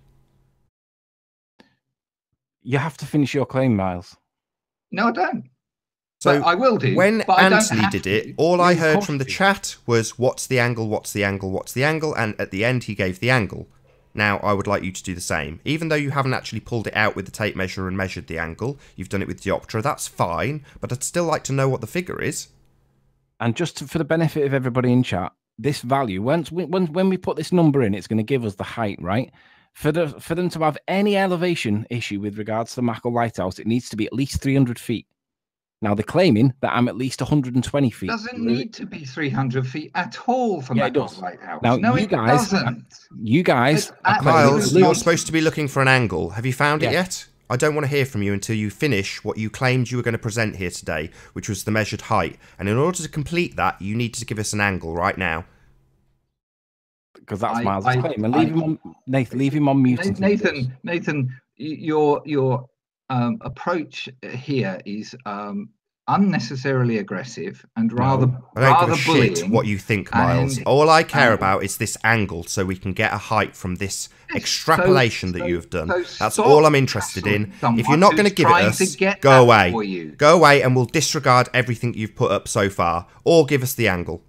You have to finish your claim, Miles. No, I don't. So but I will do. When but Anthony did it, all I heard course from the you do. chat was, what's the angle, what's the angle, what's the angle? And at the end, he gave the angle. Now, I would like you to do the same. Even though you haven't actually pulled it out with the tape measure and measured the angle, you've done it with Dioptra, that's fine, but I'd still like to know what the figure is. And just for the benefit of everybody in chat, this value, when we put this number in, it's going to give us the height, right? For them to have any elevation issue with regards to the Mackle Lighthouse, it needs to be at least 300 feet. Now, they're claiming that I'm at least 120 feet. It doesn't need to be 300 feet at all for Mackle's Lighthouse. Now, no, you guys, doesn't. You guys, Miles, you're supposed to be looking for an angle. Have you found it Yeah. yet? I don't want to hear from you until you finish what you claimed you were going to present here today, which was the measured height. And in order to complete that, you need to give us an angle right now. because that's Miles' claim. And leave him on, Nathan. Leave him on mute. Nathan, your approach here is unnecessarily aggressive and rather I don't rather give a bullying. shit what you think, Miles. All I care about is this angle, so we can get a height from this extrapolation that you have done. That's all I'm interested in. If you're not going to give it us, go away. Go away, and we'll disregard everything you've put up so far, or give us the angle.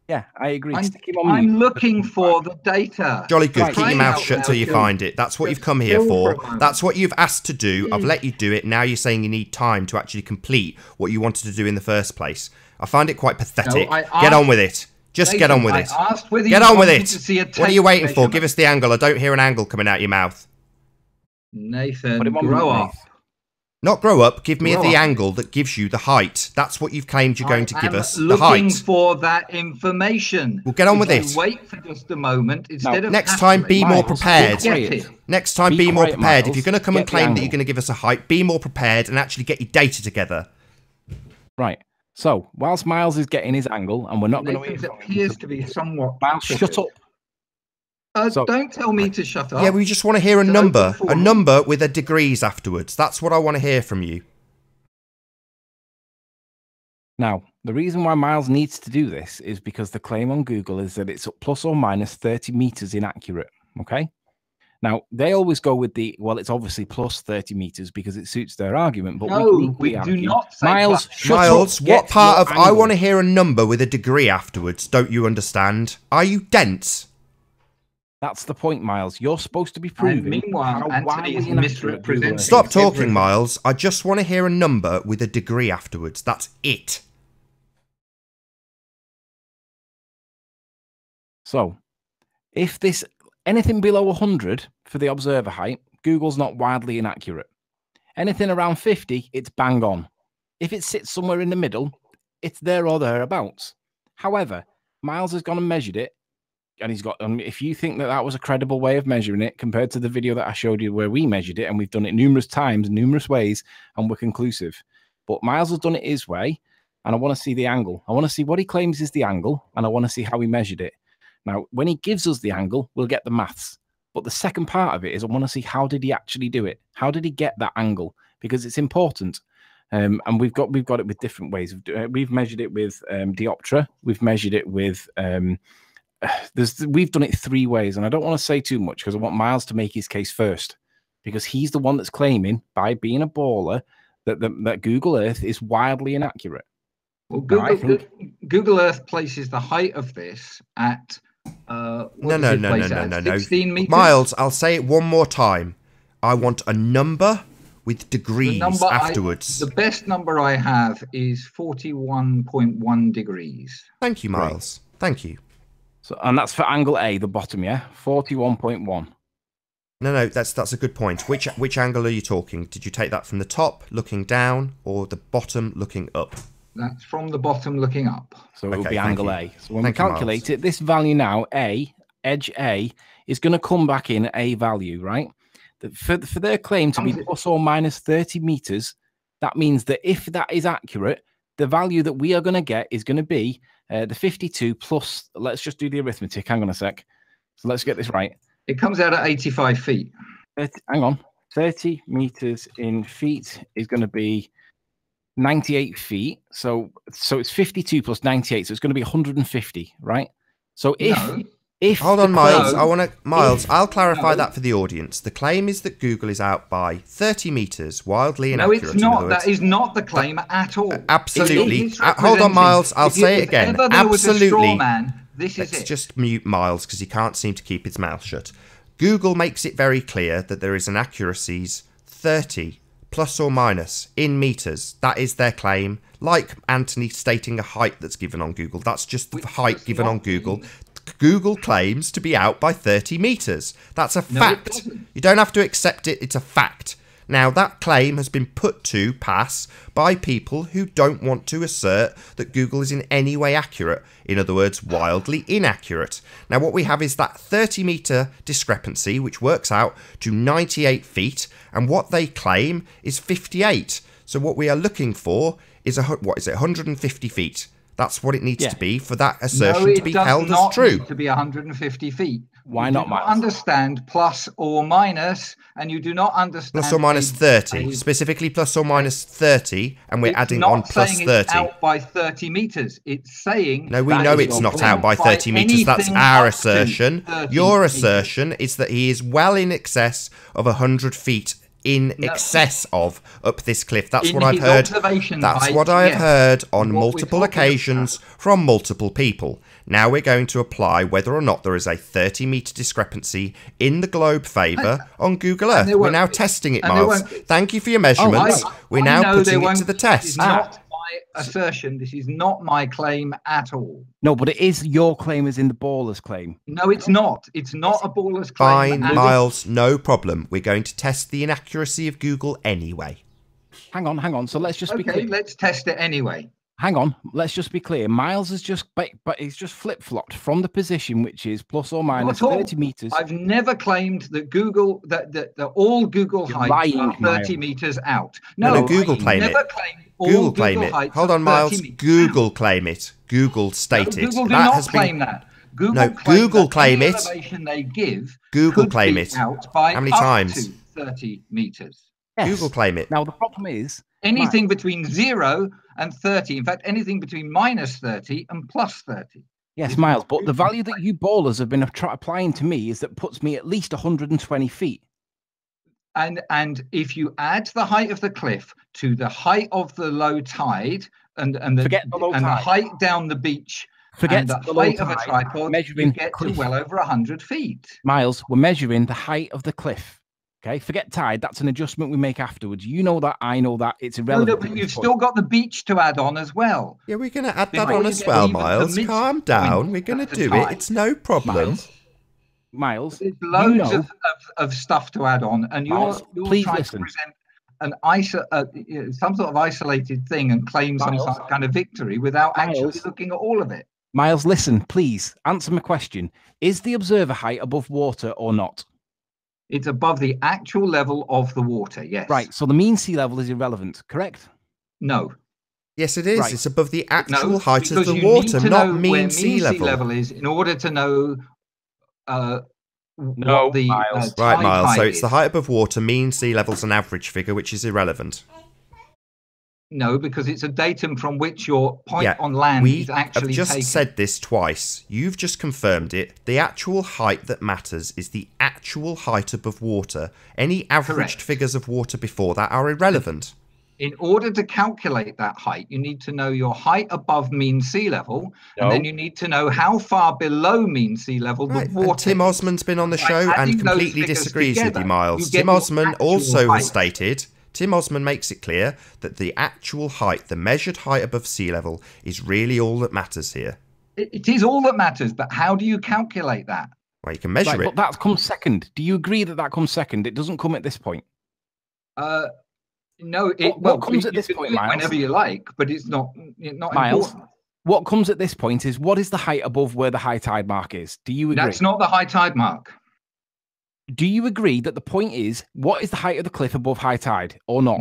Yeah, I agree. I'm looking for the data. Jolly good. Keep your mouth shut till you find it. That's what you've come here for. That's what you've asked to do. I've let you do it. Now you're saying you need time to actually complete what you wanted to do in the first place. I find it quite pathetic. Get on with it. Just get on with it. Get on with it. What are you waiting for? Give us the angle. I don't hear an angle coming out of your mouth. Nathan, grow up. Not grow up. Give me the angle that gives you the height. That's what you've claimed you're going to give us. The height. Looking for that information. We'll get on with it. Wait for just a moment. Instead of next time, be more prepared. Next time, be more prepared. If you're going to come and claim that you're going to give us a height, be more prepared and actually get your data together. Right. So, whilst Miles is getting his angle, and we're not going to... It appears to be somewhat... Miles, shut up. Don't tell me to shut up. Yeah, we just want to hear a number with a degrees afterwards. That's what I want to hear from you. Now, the reason why Miles needs to do this is because the claim on Google is that it's plus or minus 30 meters inaccurate. Okay. Now, they always go with the, well, it's obviously plus 30 meters because it suits their argument. But we do not say Miles, Miles, what part of I want to hear a number with a degree afterwards? Don't you understand? Are you dense? That's the point, Miles. You're supposed to be proving. Meanwhile, Anthony is misrepresenting. Stop talking, Miles. I just want to hear a number with a degree afterwards. That's it. So, if this anything below 100 for the observer height, Google's not wildly inaccurate. Anything around 50, it's bang on. If it sits somewhere in the middle, it's there or thereabouts. However, Miles has gone and measured it. And he's got, if you think that that was a credible way of measuring it compared to the video that I showed you where we measured it, and we've done it numerous times, numerous ways, and we're conclusive. But Miles has done it his way, and I want to see the angle. I want to see what he claims is the angle, and I want to see how he measured it. Now, when he gives us the angle, we'll get the maths. But the second part of it is I want to see how did he actually do it? How did he get that angle? Because it's important. And we've got it with different ways. We've measured it with Dioptra. We've measured it with... we've done it three ways, and I don't want to say too much because I want Miles to make his case first, because he's the one that's claiming, by being a baller, that Google Earth is wildly inaccurate. Well, Google Earth places the height of this at No. 16 meters. Miles, I'll say it one more time. I want a number with degrees afterwards. The best number I have is 41.1 degrees. Thank you, Miles. Thank you. So, and that's for angle A, the bottom, yeah? 41.1. No, that's a good point. Which angle are you talking? Did you take that from the top looking down or the bottom looking up? That's from the bottom looking up. So it will be angle A. So when we Thank you, calculate Miles. it, this value now, A, edge A, is going to come back in A value, right? For their claim to be plus or minus 30 meters, that means that if that is accurate, the value that we are going to get is going to be the 52 plus, let's just do the arithmetic. Hang on a sec. So let's get this right. It comes out at 85 feet. Hang on. 30 meters in feet is going to be 98 feet. So it's 52 plus 98. So it's going to be 150, right? So if hold on, Miles. I'll clarify that for the audience. The claim is that Google is out by 30 meters, wildly inaccurate. No, it's not. That is not the claim at all. Absolutely. Hold on, Miles. I'll say it again. Absolutely. Let's just mute Miles because he can't seem to keep his mouth shut. Google makes it very clear that there is an accuracies 30 plus or minus in meters. That is their claim. Like Anthony stating a height that's given on Google. That's just the height given on Google. Google claims to be out by 30 meters. That's a fact. You don't have to accept it. It's a fact. Now, that claim has been put to pass by people who don't want to assert that Google is in any way accurate. In other words, wildly inaccurate. Now, what we have is that 30-meter discrepancy, which works out to 98 feet, and what they claim is 58. So what we are looking for is, 150 feet. That's what it needs to be for that assertion to be held as true. It does not need to be 150 feet. Why not, Miles? Understand plus or minus, and you do not understand plus or minus 30, specifically plus or minus 30, and we're adding on plus 30. It's out by 30 meters. It's saying no, we know it's not out by 30 meters. That's our assertion. Your assertion is that he is well in excess of 100 feet in excess of up this cliff. That's what I've heard. That's what I have heard on multiple occasions from multiple people. Now we're going to apply whether or not there is a 30-meter discrepancy in the globe favour on Google Earth. We're now testing it, Miles. Thank you for your measurements. We're now putting it to the test. This is not my assertion. This is not my claim at all. No, but it is your claim as in the baller's claim. No, it's not. It's not a baller's claim. Fine, Miles, no problem. We're going to test the inaccuracy of Google anyway. Hang on. So let's just be clear. Let's test it anyway. Hang on, let's just be clear. Miles has just, but he's just flip-flopped from the position which is plus or minus 30 meters. I've never claimed that Google that all Google heights are 30 meters out. No, Google claim it. Google claim it. Hold on, Miles. Google claim it. Google state it. Google do not claim that. Google claim it. They give Google claim it. Out by how many times? To 30 meters. Yes. Google claim it. Now the problem is anything between 0 and 30. In fact, anything between minus 30 and plus 30. Yes, Miles, but the value that you ballers have been applying to me is that puts me at least 120 feet. And if you add the height of the cliff to the height of the low tide and the height down the beach, forget the height of a tripod, you get to well over 100 feet. Miles, we're measuring the height of the cliff. Okay, forget tide. That's an adjustment we make afterwards. You know that. I know that. It's irrelevant. No, but you've still got the beach to add on as well. Yeah, we're going to add that on as well, Miles. Calm down. We're going to do it. It's no problem. Miles, there's loads of stuff to add on, and you're trying to present some sort of isolated thing and claim some kind of victory without actually looking at all of it. Miles, listen, please answer my question. Is the observer height above water or not? It's above the actual level of the water, yes. Right, so the mean sea level is irrelevant, correct? No. Yes, it is. Right. It's above the actual height of the water, not mean sea level. Sea level is in order to know what the Miles. Right, Miles. So it's the height above water, mean sea level's an average figure, which is irrelevant. No, because it's a datum from which your point on land is actually I've just said this twice. You've just confirmed it. The actual height that matters is the actual height above water. Any averaged figures of water before that are irrelevant. In order to calculate that height, you need to know your height above mean sea level, and then you need to know how far below mean sea level the water. And Tim Osman's been on the show and completely disagrees with you, Miles. Tim Osman also has stated Tim Osman makes it clear that the actual height, the measured height above sea level, is really all that matters here. It is all that matters, but how do you calculate that? Well, you can measure it. But that comes second. Do you agree that that comes second? It doesn't come at this point. No. What comes at this point, Miles? Whenever you like, but it's not Miles, important. What comes at this point is what is the height above where the high tide mark is? Do you agree? That's not the high tide mark. Do you agree that the point is what is the height of the cliff above high tide or not?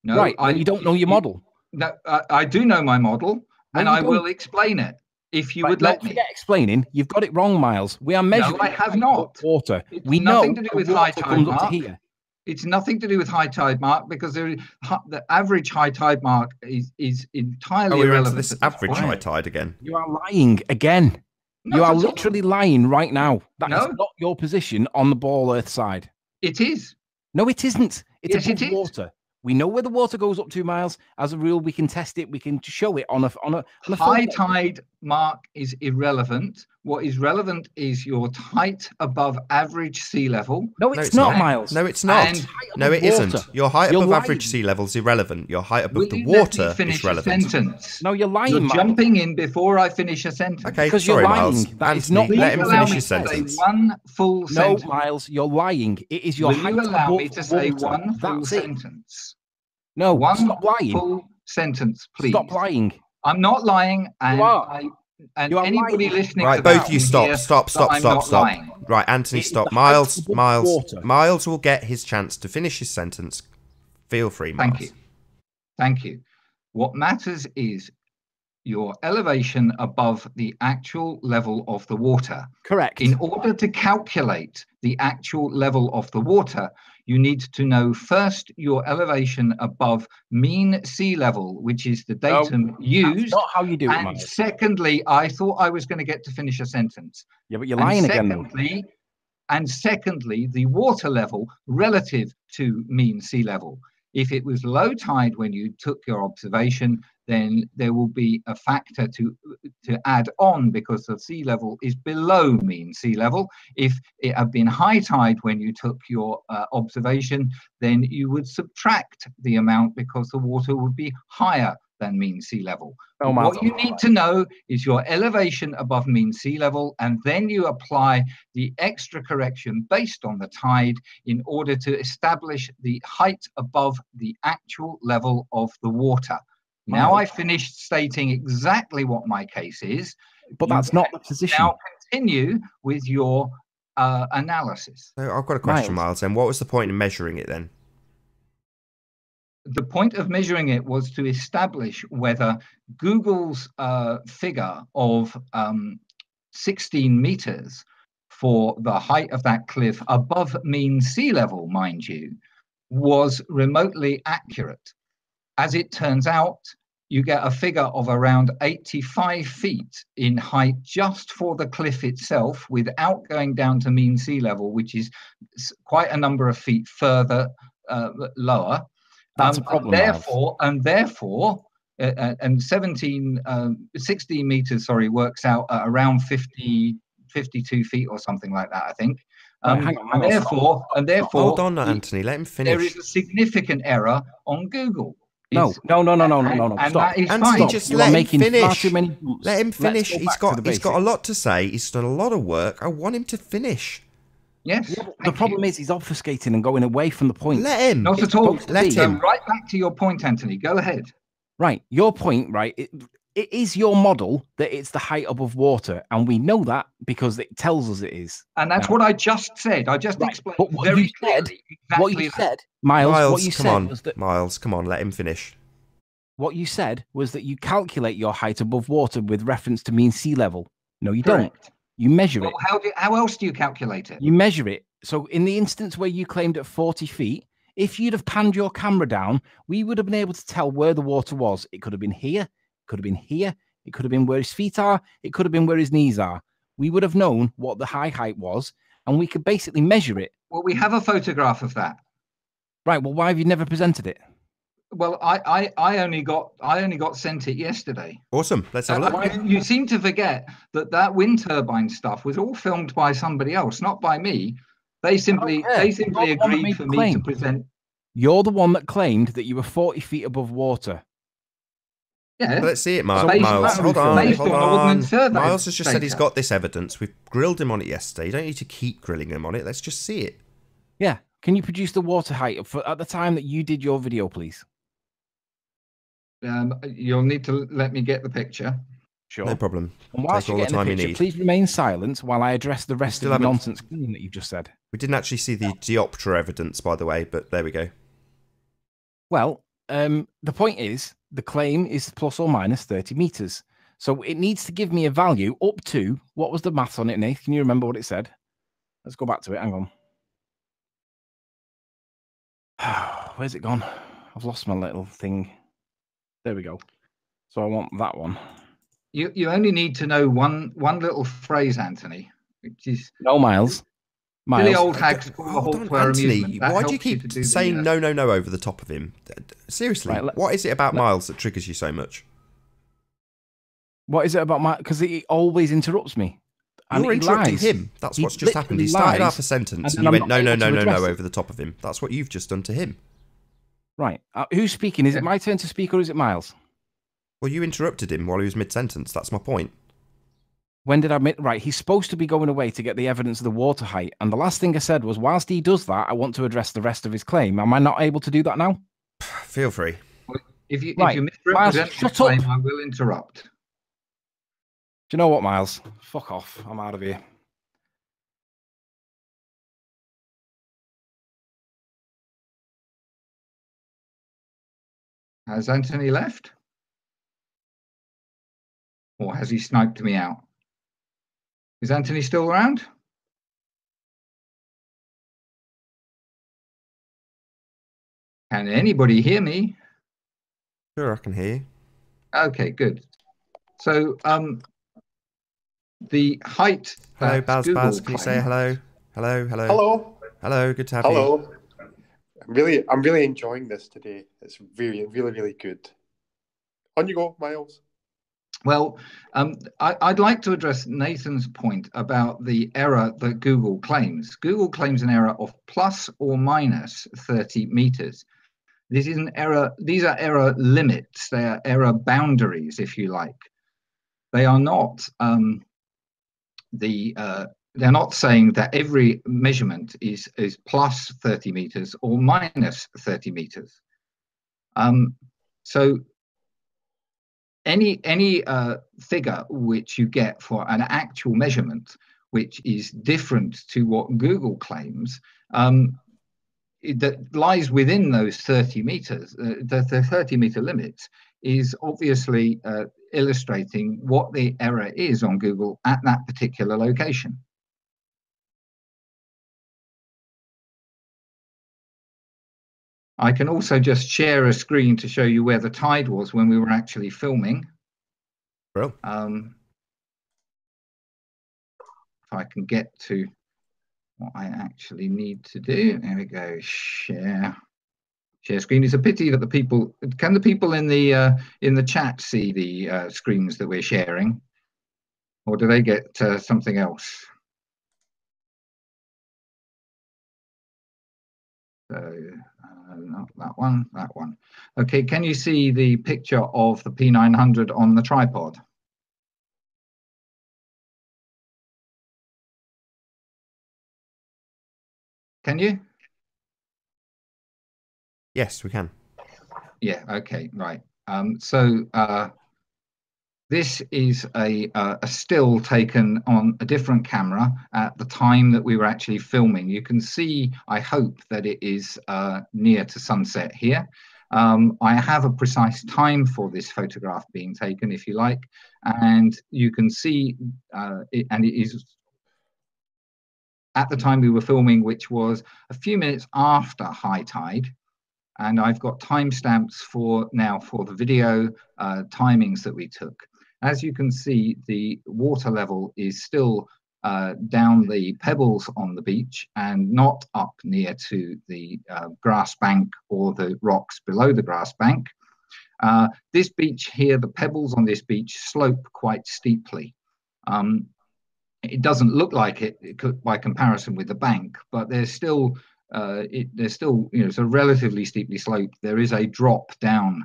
No. Right. You don't know your model. No, I do know my model, and I will explain it if you would let me. Forget explaining. You've got it wrong, Miles. We are measuring. No, I have not. Water. It's we nothing know to do with the high water tide comes up mark. to here. It's nothing to do with high tide mark because the average high tide mark is entirely we're into irrelevant. this average high tide again. You are lying again. You are literally lying right now. That is not your position on the ball earth side. It is. No, it isn't. It's above water. We know where the water goes up to, Miles. As a rule, we can test it. We can show it on a high tide mark is irrelevant. What is relevant is your height above average sea level. No, it's not, Miles. No, it's not. No, it isn't. Your height above average sea level is irrelevant. Your height above the water is relevant. No, you're lying. You're jumping in before I finish a sentence. Okay, because sorry, Miles. Anthony, let him finish his sentence. One full sentence. No, Miles, you're lying. It is your height. Will you allow me to say water. one full That's sentence? No, one stop lying. Full sentence, please. Stop lying. I'm not lying, and you are. And anybody lying. listening right, to both that you stop. Lying. Right, Anthony, stop. Miles will get his chance to finish his sentence. Feel free, Miles. Thank you. What matters is your elevation above the actual level of the water. Correct. In order to calculate the actual level of the water, you need to know first your elevation above mean sea level, which is the datum used. That's not how you do it, and Miles. Secondly, I thought I was going to get to finish a sentence. Yeah, but you're lying again. And secondly, the water level relative to mean sea level. If it was low tide when you took your observation, then there will be a factor to add on because the sea level is below mean sea level. If it had been high tide when you took your observation, then you would subtract the amount because the water would be higher than mean sea level. What you need to know is your elevation above mean sea level, and then you apply the extra correction based on the tide in order to establish the height above the actual level of the water. Now I finished stating exactly what my case is. But that's not the position. Now continue with your analysis. So I've got a question, Miles. Then what was the point in measuring it then? The point of measuring it was to establish whether Google's figure of 16 meters for the height of that cliff above mean sea level, mind you, was remotely accurate. As it turns out, you get a figure of around 85 feet in height just for the cliff itself without going down to mean sea level, which is quite a number of feet further lower. That's a problem. Therefore, 16 meters, works out at around 52 feet or something like that, I think. Therefore, hold on, Anthony, let him finish. There is a significant error on Google. No. Stop. Anthony, just let him finish. Let him finish. He's got a lot to say. He's done a lot of work. I want him to finish. Yes. The problem is he's obfuscating and going away from the point. Let him. Not at all. Let him. Right back to your point, Anthony. Go ahead. Right. Your point, right? It is your model that it's the height above water. And we know that because it tells us it is. And that's what I just said. I just explained but what you said, Miles, what you said was that... Miles, come on, let him finish. What you said was that you calculate your height above water with reference to mean sea level. No, you don't. You measure it. How else do you calculate it? You measure it. So in the instance where you claimed at 40 feet, if you'd have panned your camera down, we would have been able to tell where the water was. It could have been here. It could have been here. It could have been where his feet are. It could have been where his knees are. We would have known what the high height was, and we could basically measure it. Well, we have a photograph of that. Right. Well, why have you never presented it? Well, I only got sent it yesterday. Awesome. Let's have a look. You seem to forget that wind turbine stuff was all filmed by somebody else, not by me. They simply agreed for me to present. You're the one that claimed that you were 40 feet above water. Yeah. Let's see it, Miles. Based Hold on on. the Ordnance Survey Miles has just said he's data. got this evidence. We've grilled him on it yesterday. You don't need to keep grilling him on it. Let's just see it. Yeah. Can you produce the water height at the time that you did your video, please? You'll need to let me get the picture. Sure. No problem. And whilst Take all you're the getting time the you picture, need. please remain silent while I address the rest of still the haven't- nonsense claim that you've just said. We didn't actually see the diopter evidence, by the way, but there we go. Well, the point is, the claim is plus or minus 30 meters. So it needs to give me a value up to, what was the maths on it, Nate? Can you remember what it said? Let's go back to it. Hang on. Where's it gone? I've lost my little thing. There we go. So I want that one. You only need to know one little phrase, Anthony, which is No, Miles. Silly old hags call the Hold halt on, for Anthony. amusement. That Why do you helps you keep to do saying the, no over the top of him? Seriously, Right, what is it about Miles that triggers you so much? What is it about my... Because he always interrupts me. And You're he interrupting lies. him. That's He what's just happened. He literally started lies, half a sentence and and you I'm went no not able to address it. over the top of him. That's what you've just done to him. Right. Who's speaking? Is it my turn to speak or is it Miles? Well, you interrupted him while he was mid-sentence. That's my point. When did I admit? Right, he's supposed to be going away to get the evidence of the water height. And the last thing I said was, whilst he does that, I want to address the rest of his claim. Am I not able to do that now? Feel free. if you Right. misrepresent Miles, the shut claim, up. I will interrupt. Do you know what, Miles? Fuck off. I'm out of here. Has Anthony left? Or has he sniped me out? Is Anthony still around? Can anybody hear me? Sure, I can hear you. Okay, good. So, the height. Hello, that Baz. Google Baz, can you say claims- hello? Hello. Hello. Hello, good to have you. Hello. I'm really enjoying this today. It's really good. On you go, Miles. Well, I'd like to address Nathan's point about the error that Google claims. Google claims an error of plus or minus 30 meters. This is an error. These are error limits. They are error boundaries, if you like. They are not they're not saying that every measurement is plus 30 meters or minus 30 meters. So any figure which you get for an actual measurement, which is different to what Google claims, that lies within those 30 meters, the 30 meter limits, is obviously illustrating what the error is on Google at that particular location. I can also just share a screen to show you where the tide was when we were actually filming. Bro. If I can get to what I actually need to do. There we go. Share screen. It's a pity that the people in the chat see the screens that we're sharing, or do they get something else? So not that one. Okay, can you see the picture of the P900 on the tripod? Can you? Yes, we can. Yeah, okay, right. This is a still taken on a different camera at the time that we were actually filming. You can see, I hope, that it is near to sunset here. I have a precise time for this photograph being taken, if you like, and you can see it is at the time we were filming, which was a few minutes after high tide. And I've got timestamps for the video timings that we took. As you can see, the water level is still down the pebbles on the beach and not up near to the grass bank or the rocks below the grass bank. This beach here, the pebbles on this beach slope quite steeply. It doesn't look like it by comparison with the bank, but there's still there's still, it's a relatively steeply sloped. There is a drop down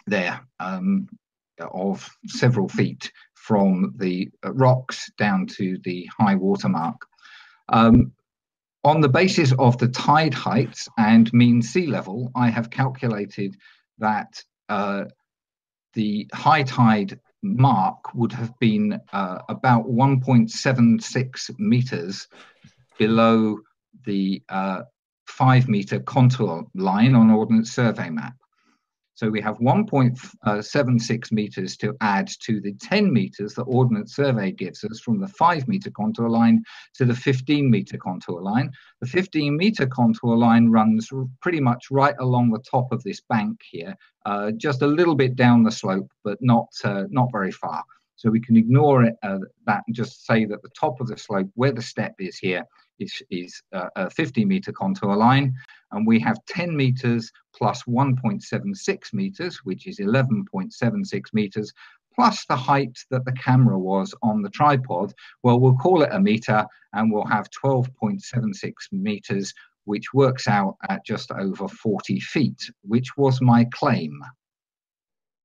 there of several feet from the rocks down to the high water mark. On the basis of the tide heights and mean sea level, I have calculated that the high tide mark would have been about 1.76 meters below the 5 meter contour line on Ordnance Survey map. So we have 1.76 meters to add to the 10 meters that Ordnance Survey gives us from the 5 meter contour line to the 15 meter contour line. The 15 meter contour line runs pretty much right along the top of this bank here, just a little bit down the slope, but not very far. So we can ignore it, that and just say that the top of the slope where the step is here is a 50 meter contour line, and we have 10 meters plus 1.76 meters, which is 11.76 meters, plus the height that the camera was on the tripod. Well, we'll call it a meter, and we'll have 12.76 meters, which works out at just over 40 feet, which was my claim.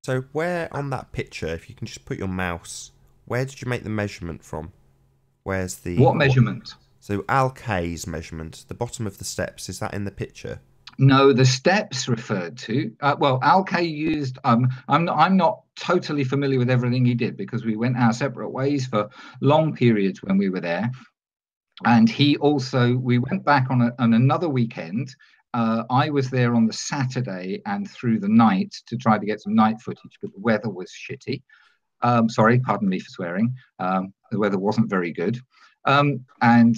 So where on that picture, if you can just put your mouse, where did you make the measurement from? Where's the... What measurement? So Al K's measurement, the bottom of the steps, is that in the picture? No, the steps referred to. Well, Al K used. I'm not totally familiar with everything he did because we went our separate ways for long periods when we were there, and we went back on another weekend. I was there on the Saturday and through the night to try to get some night footage, but the weather was shitty. Sorry, pardon me for swearing. The weather wasn't very good. And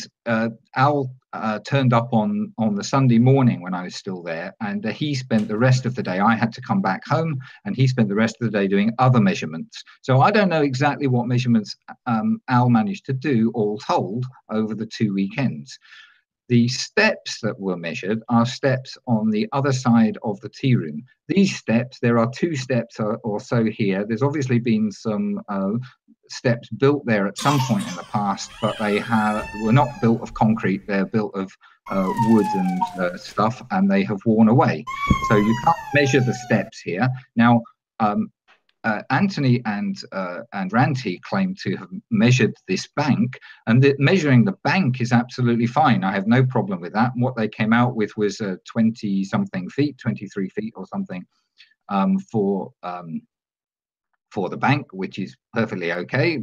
Al turned up on the Sunday morning when I was still there, and he spent the rest of the day. I had to come back home, and he spent the rest of the day doing other measurements. So I don't know exactly what measurements Al managed to do, all told, over the 2 weekends. The steps that were measured are steps on the other side of the tea room. These steps, there are 2 steps or so here. There's obviously been some steps built there at some point in the past, but they were not built of concrete. They're built of wood and stuff, and they have worn away. So you can't measure the steps here. Now, Anthony and Ranti claim to have measured this bank, and measuring the bank is absolutely fine. I have no problem with that. What they came out with was 20-something feet, 23 feet or something for the bank, which is perfectly okay.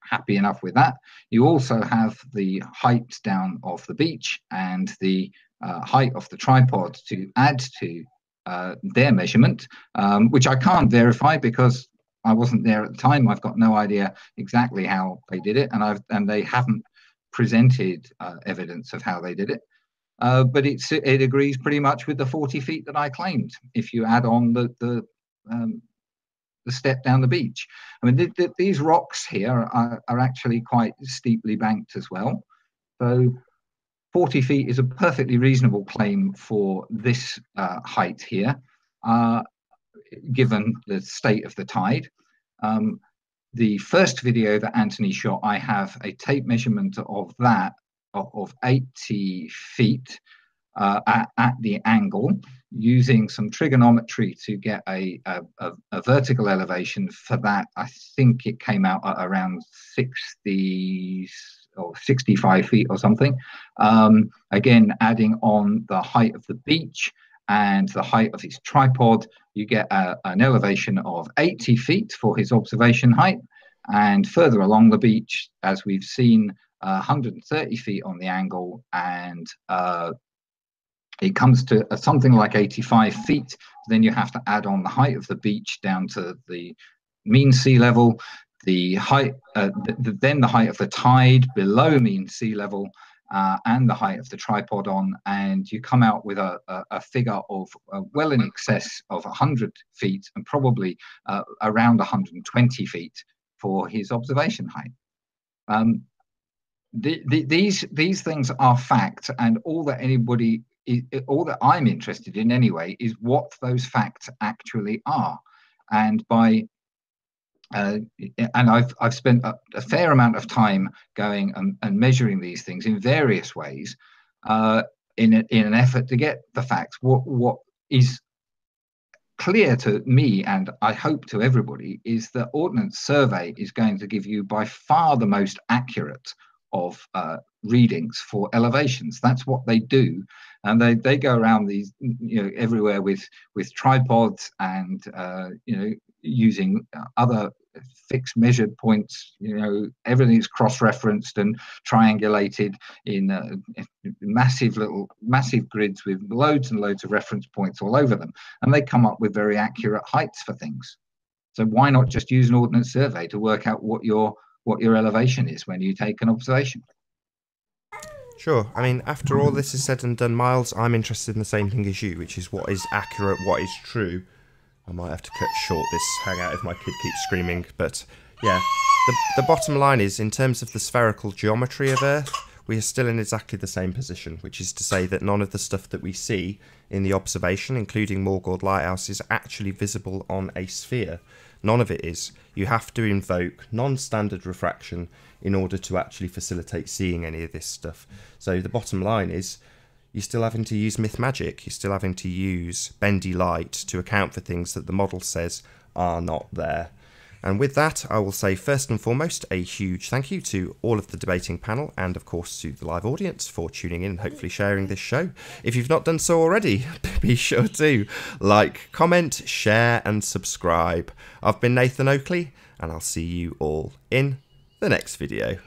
Happy enough with that. You also have the height down of the beach and the height of the tripod to add to their measurement, which I can't verify because I wasn't there at the time. I've got no idea exactly how they did it, and they haven't presented evidence of how they did it. But it agrees pretty much with the 40 feet that I claimed. If you add on the step down the beach, I mean, these rocks here are actually quite steeply banked as well. So 40 feet is a perfectly reasonable claim for this height here, given the state of the tide. The first video that Anthony shot, I have a tape measurement of that of 80 feet at the angle, using some trigonometry to get a vertical elevation for that. I think it came out at around 60 or 65 feet or something. Again, adding on the height of the beach and the height of his tripod, you get an elevation of 80 feet for his observation height. And further along the beach, as we've seen, 130 feet on the angle, and it comes to something like 85 feet. Then you have to add on the height of the beach down to the mean sea level, the height, then the height of the tide below mean sea level, and the height of the tripod on, and you come out with a figure of well in excess of 100 feet and probably around 120 feet for his observation height. These things are facts, and all that I'm interested in anyway is what those facts actually are. And I've spent a fair amount of time going and measuring these things in various ways. in an effort to get the facts. What is clear to me, and I hope to everybody, is that Ordnance Survey is going to give you by far the most accurate of readings for elevations. That's what they do, and they go around these, everywhere with tripods and using other fixed measured points. Everything's cross-referenced and triangulated in massive grids with loads and loads of reference points all over them, and they come up with very accurate heights for things. So why not just use an Ordnance Survey to work out what your elevation is when you take an observation? Sure. I mean, after all this is said and done, Miles, I'm interested in the same thing as you, which is what is accurate, what is true. I might have to cut short this hangout if my kid keeps screaming, but yeah. The bottom line is, in terms of the spherical geometry of Earth, we are still in exactly the same position, which is to say that none of the stuff that we see in the observation, including Morgord Lighthouse, is actually visible on a sphere. None of it is. You have to invoke non-standard refraction in order to actually facilitate seeing any of this stuff. So the bottom line is, you're still having to use myth magic. You're still having to use bendy light to account for things that the model says are not there. And with that, I will say first and foremost a huge thank you to all of the debating panel and of course to the live audience for tuning in and hopefully sharing this show. If you've not done so already, be sure to like, comment, share and subscribe. I've been Nathan Oakley and I'll see you all in the next video.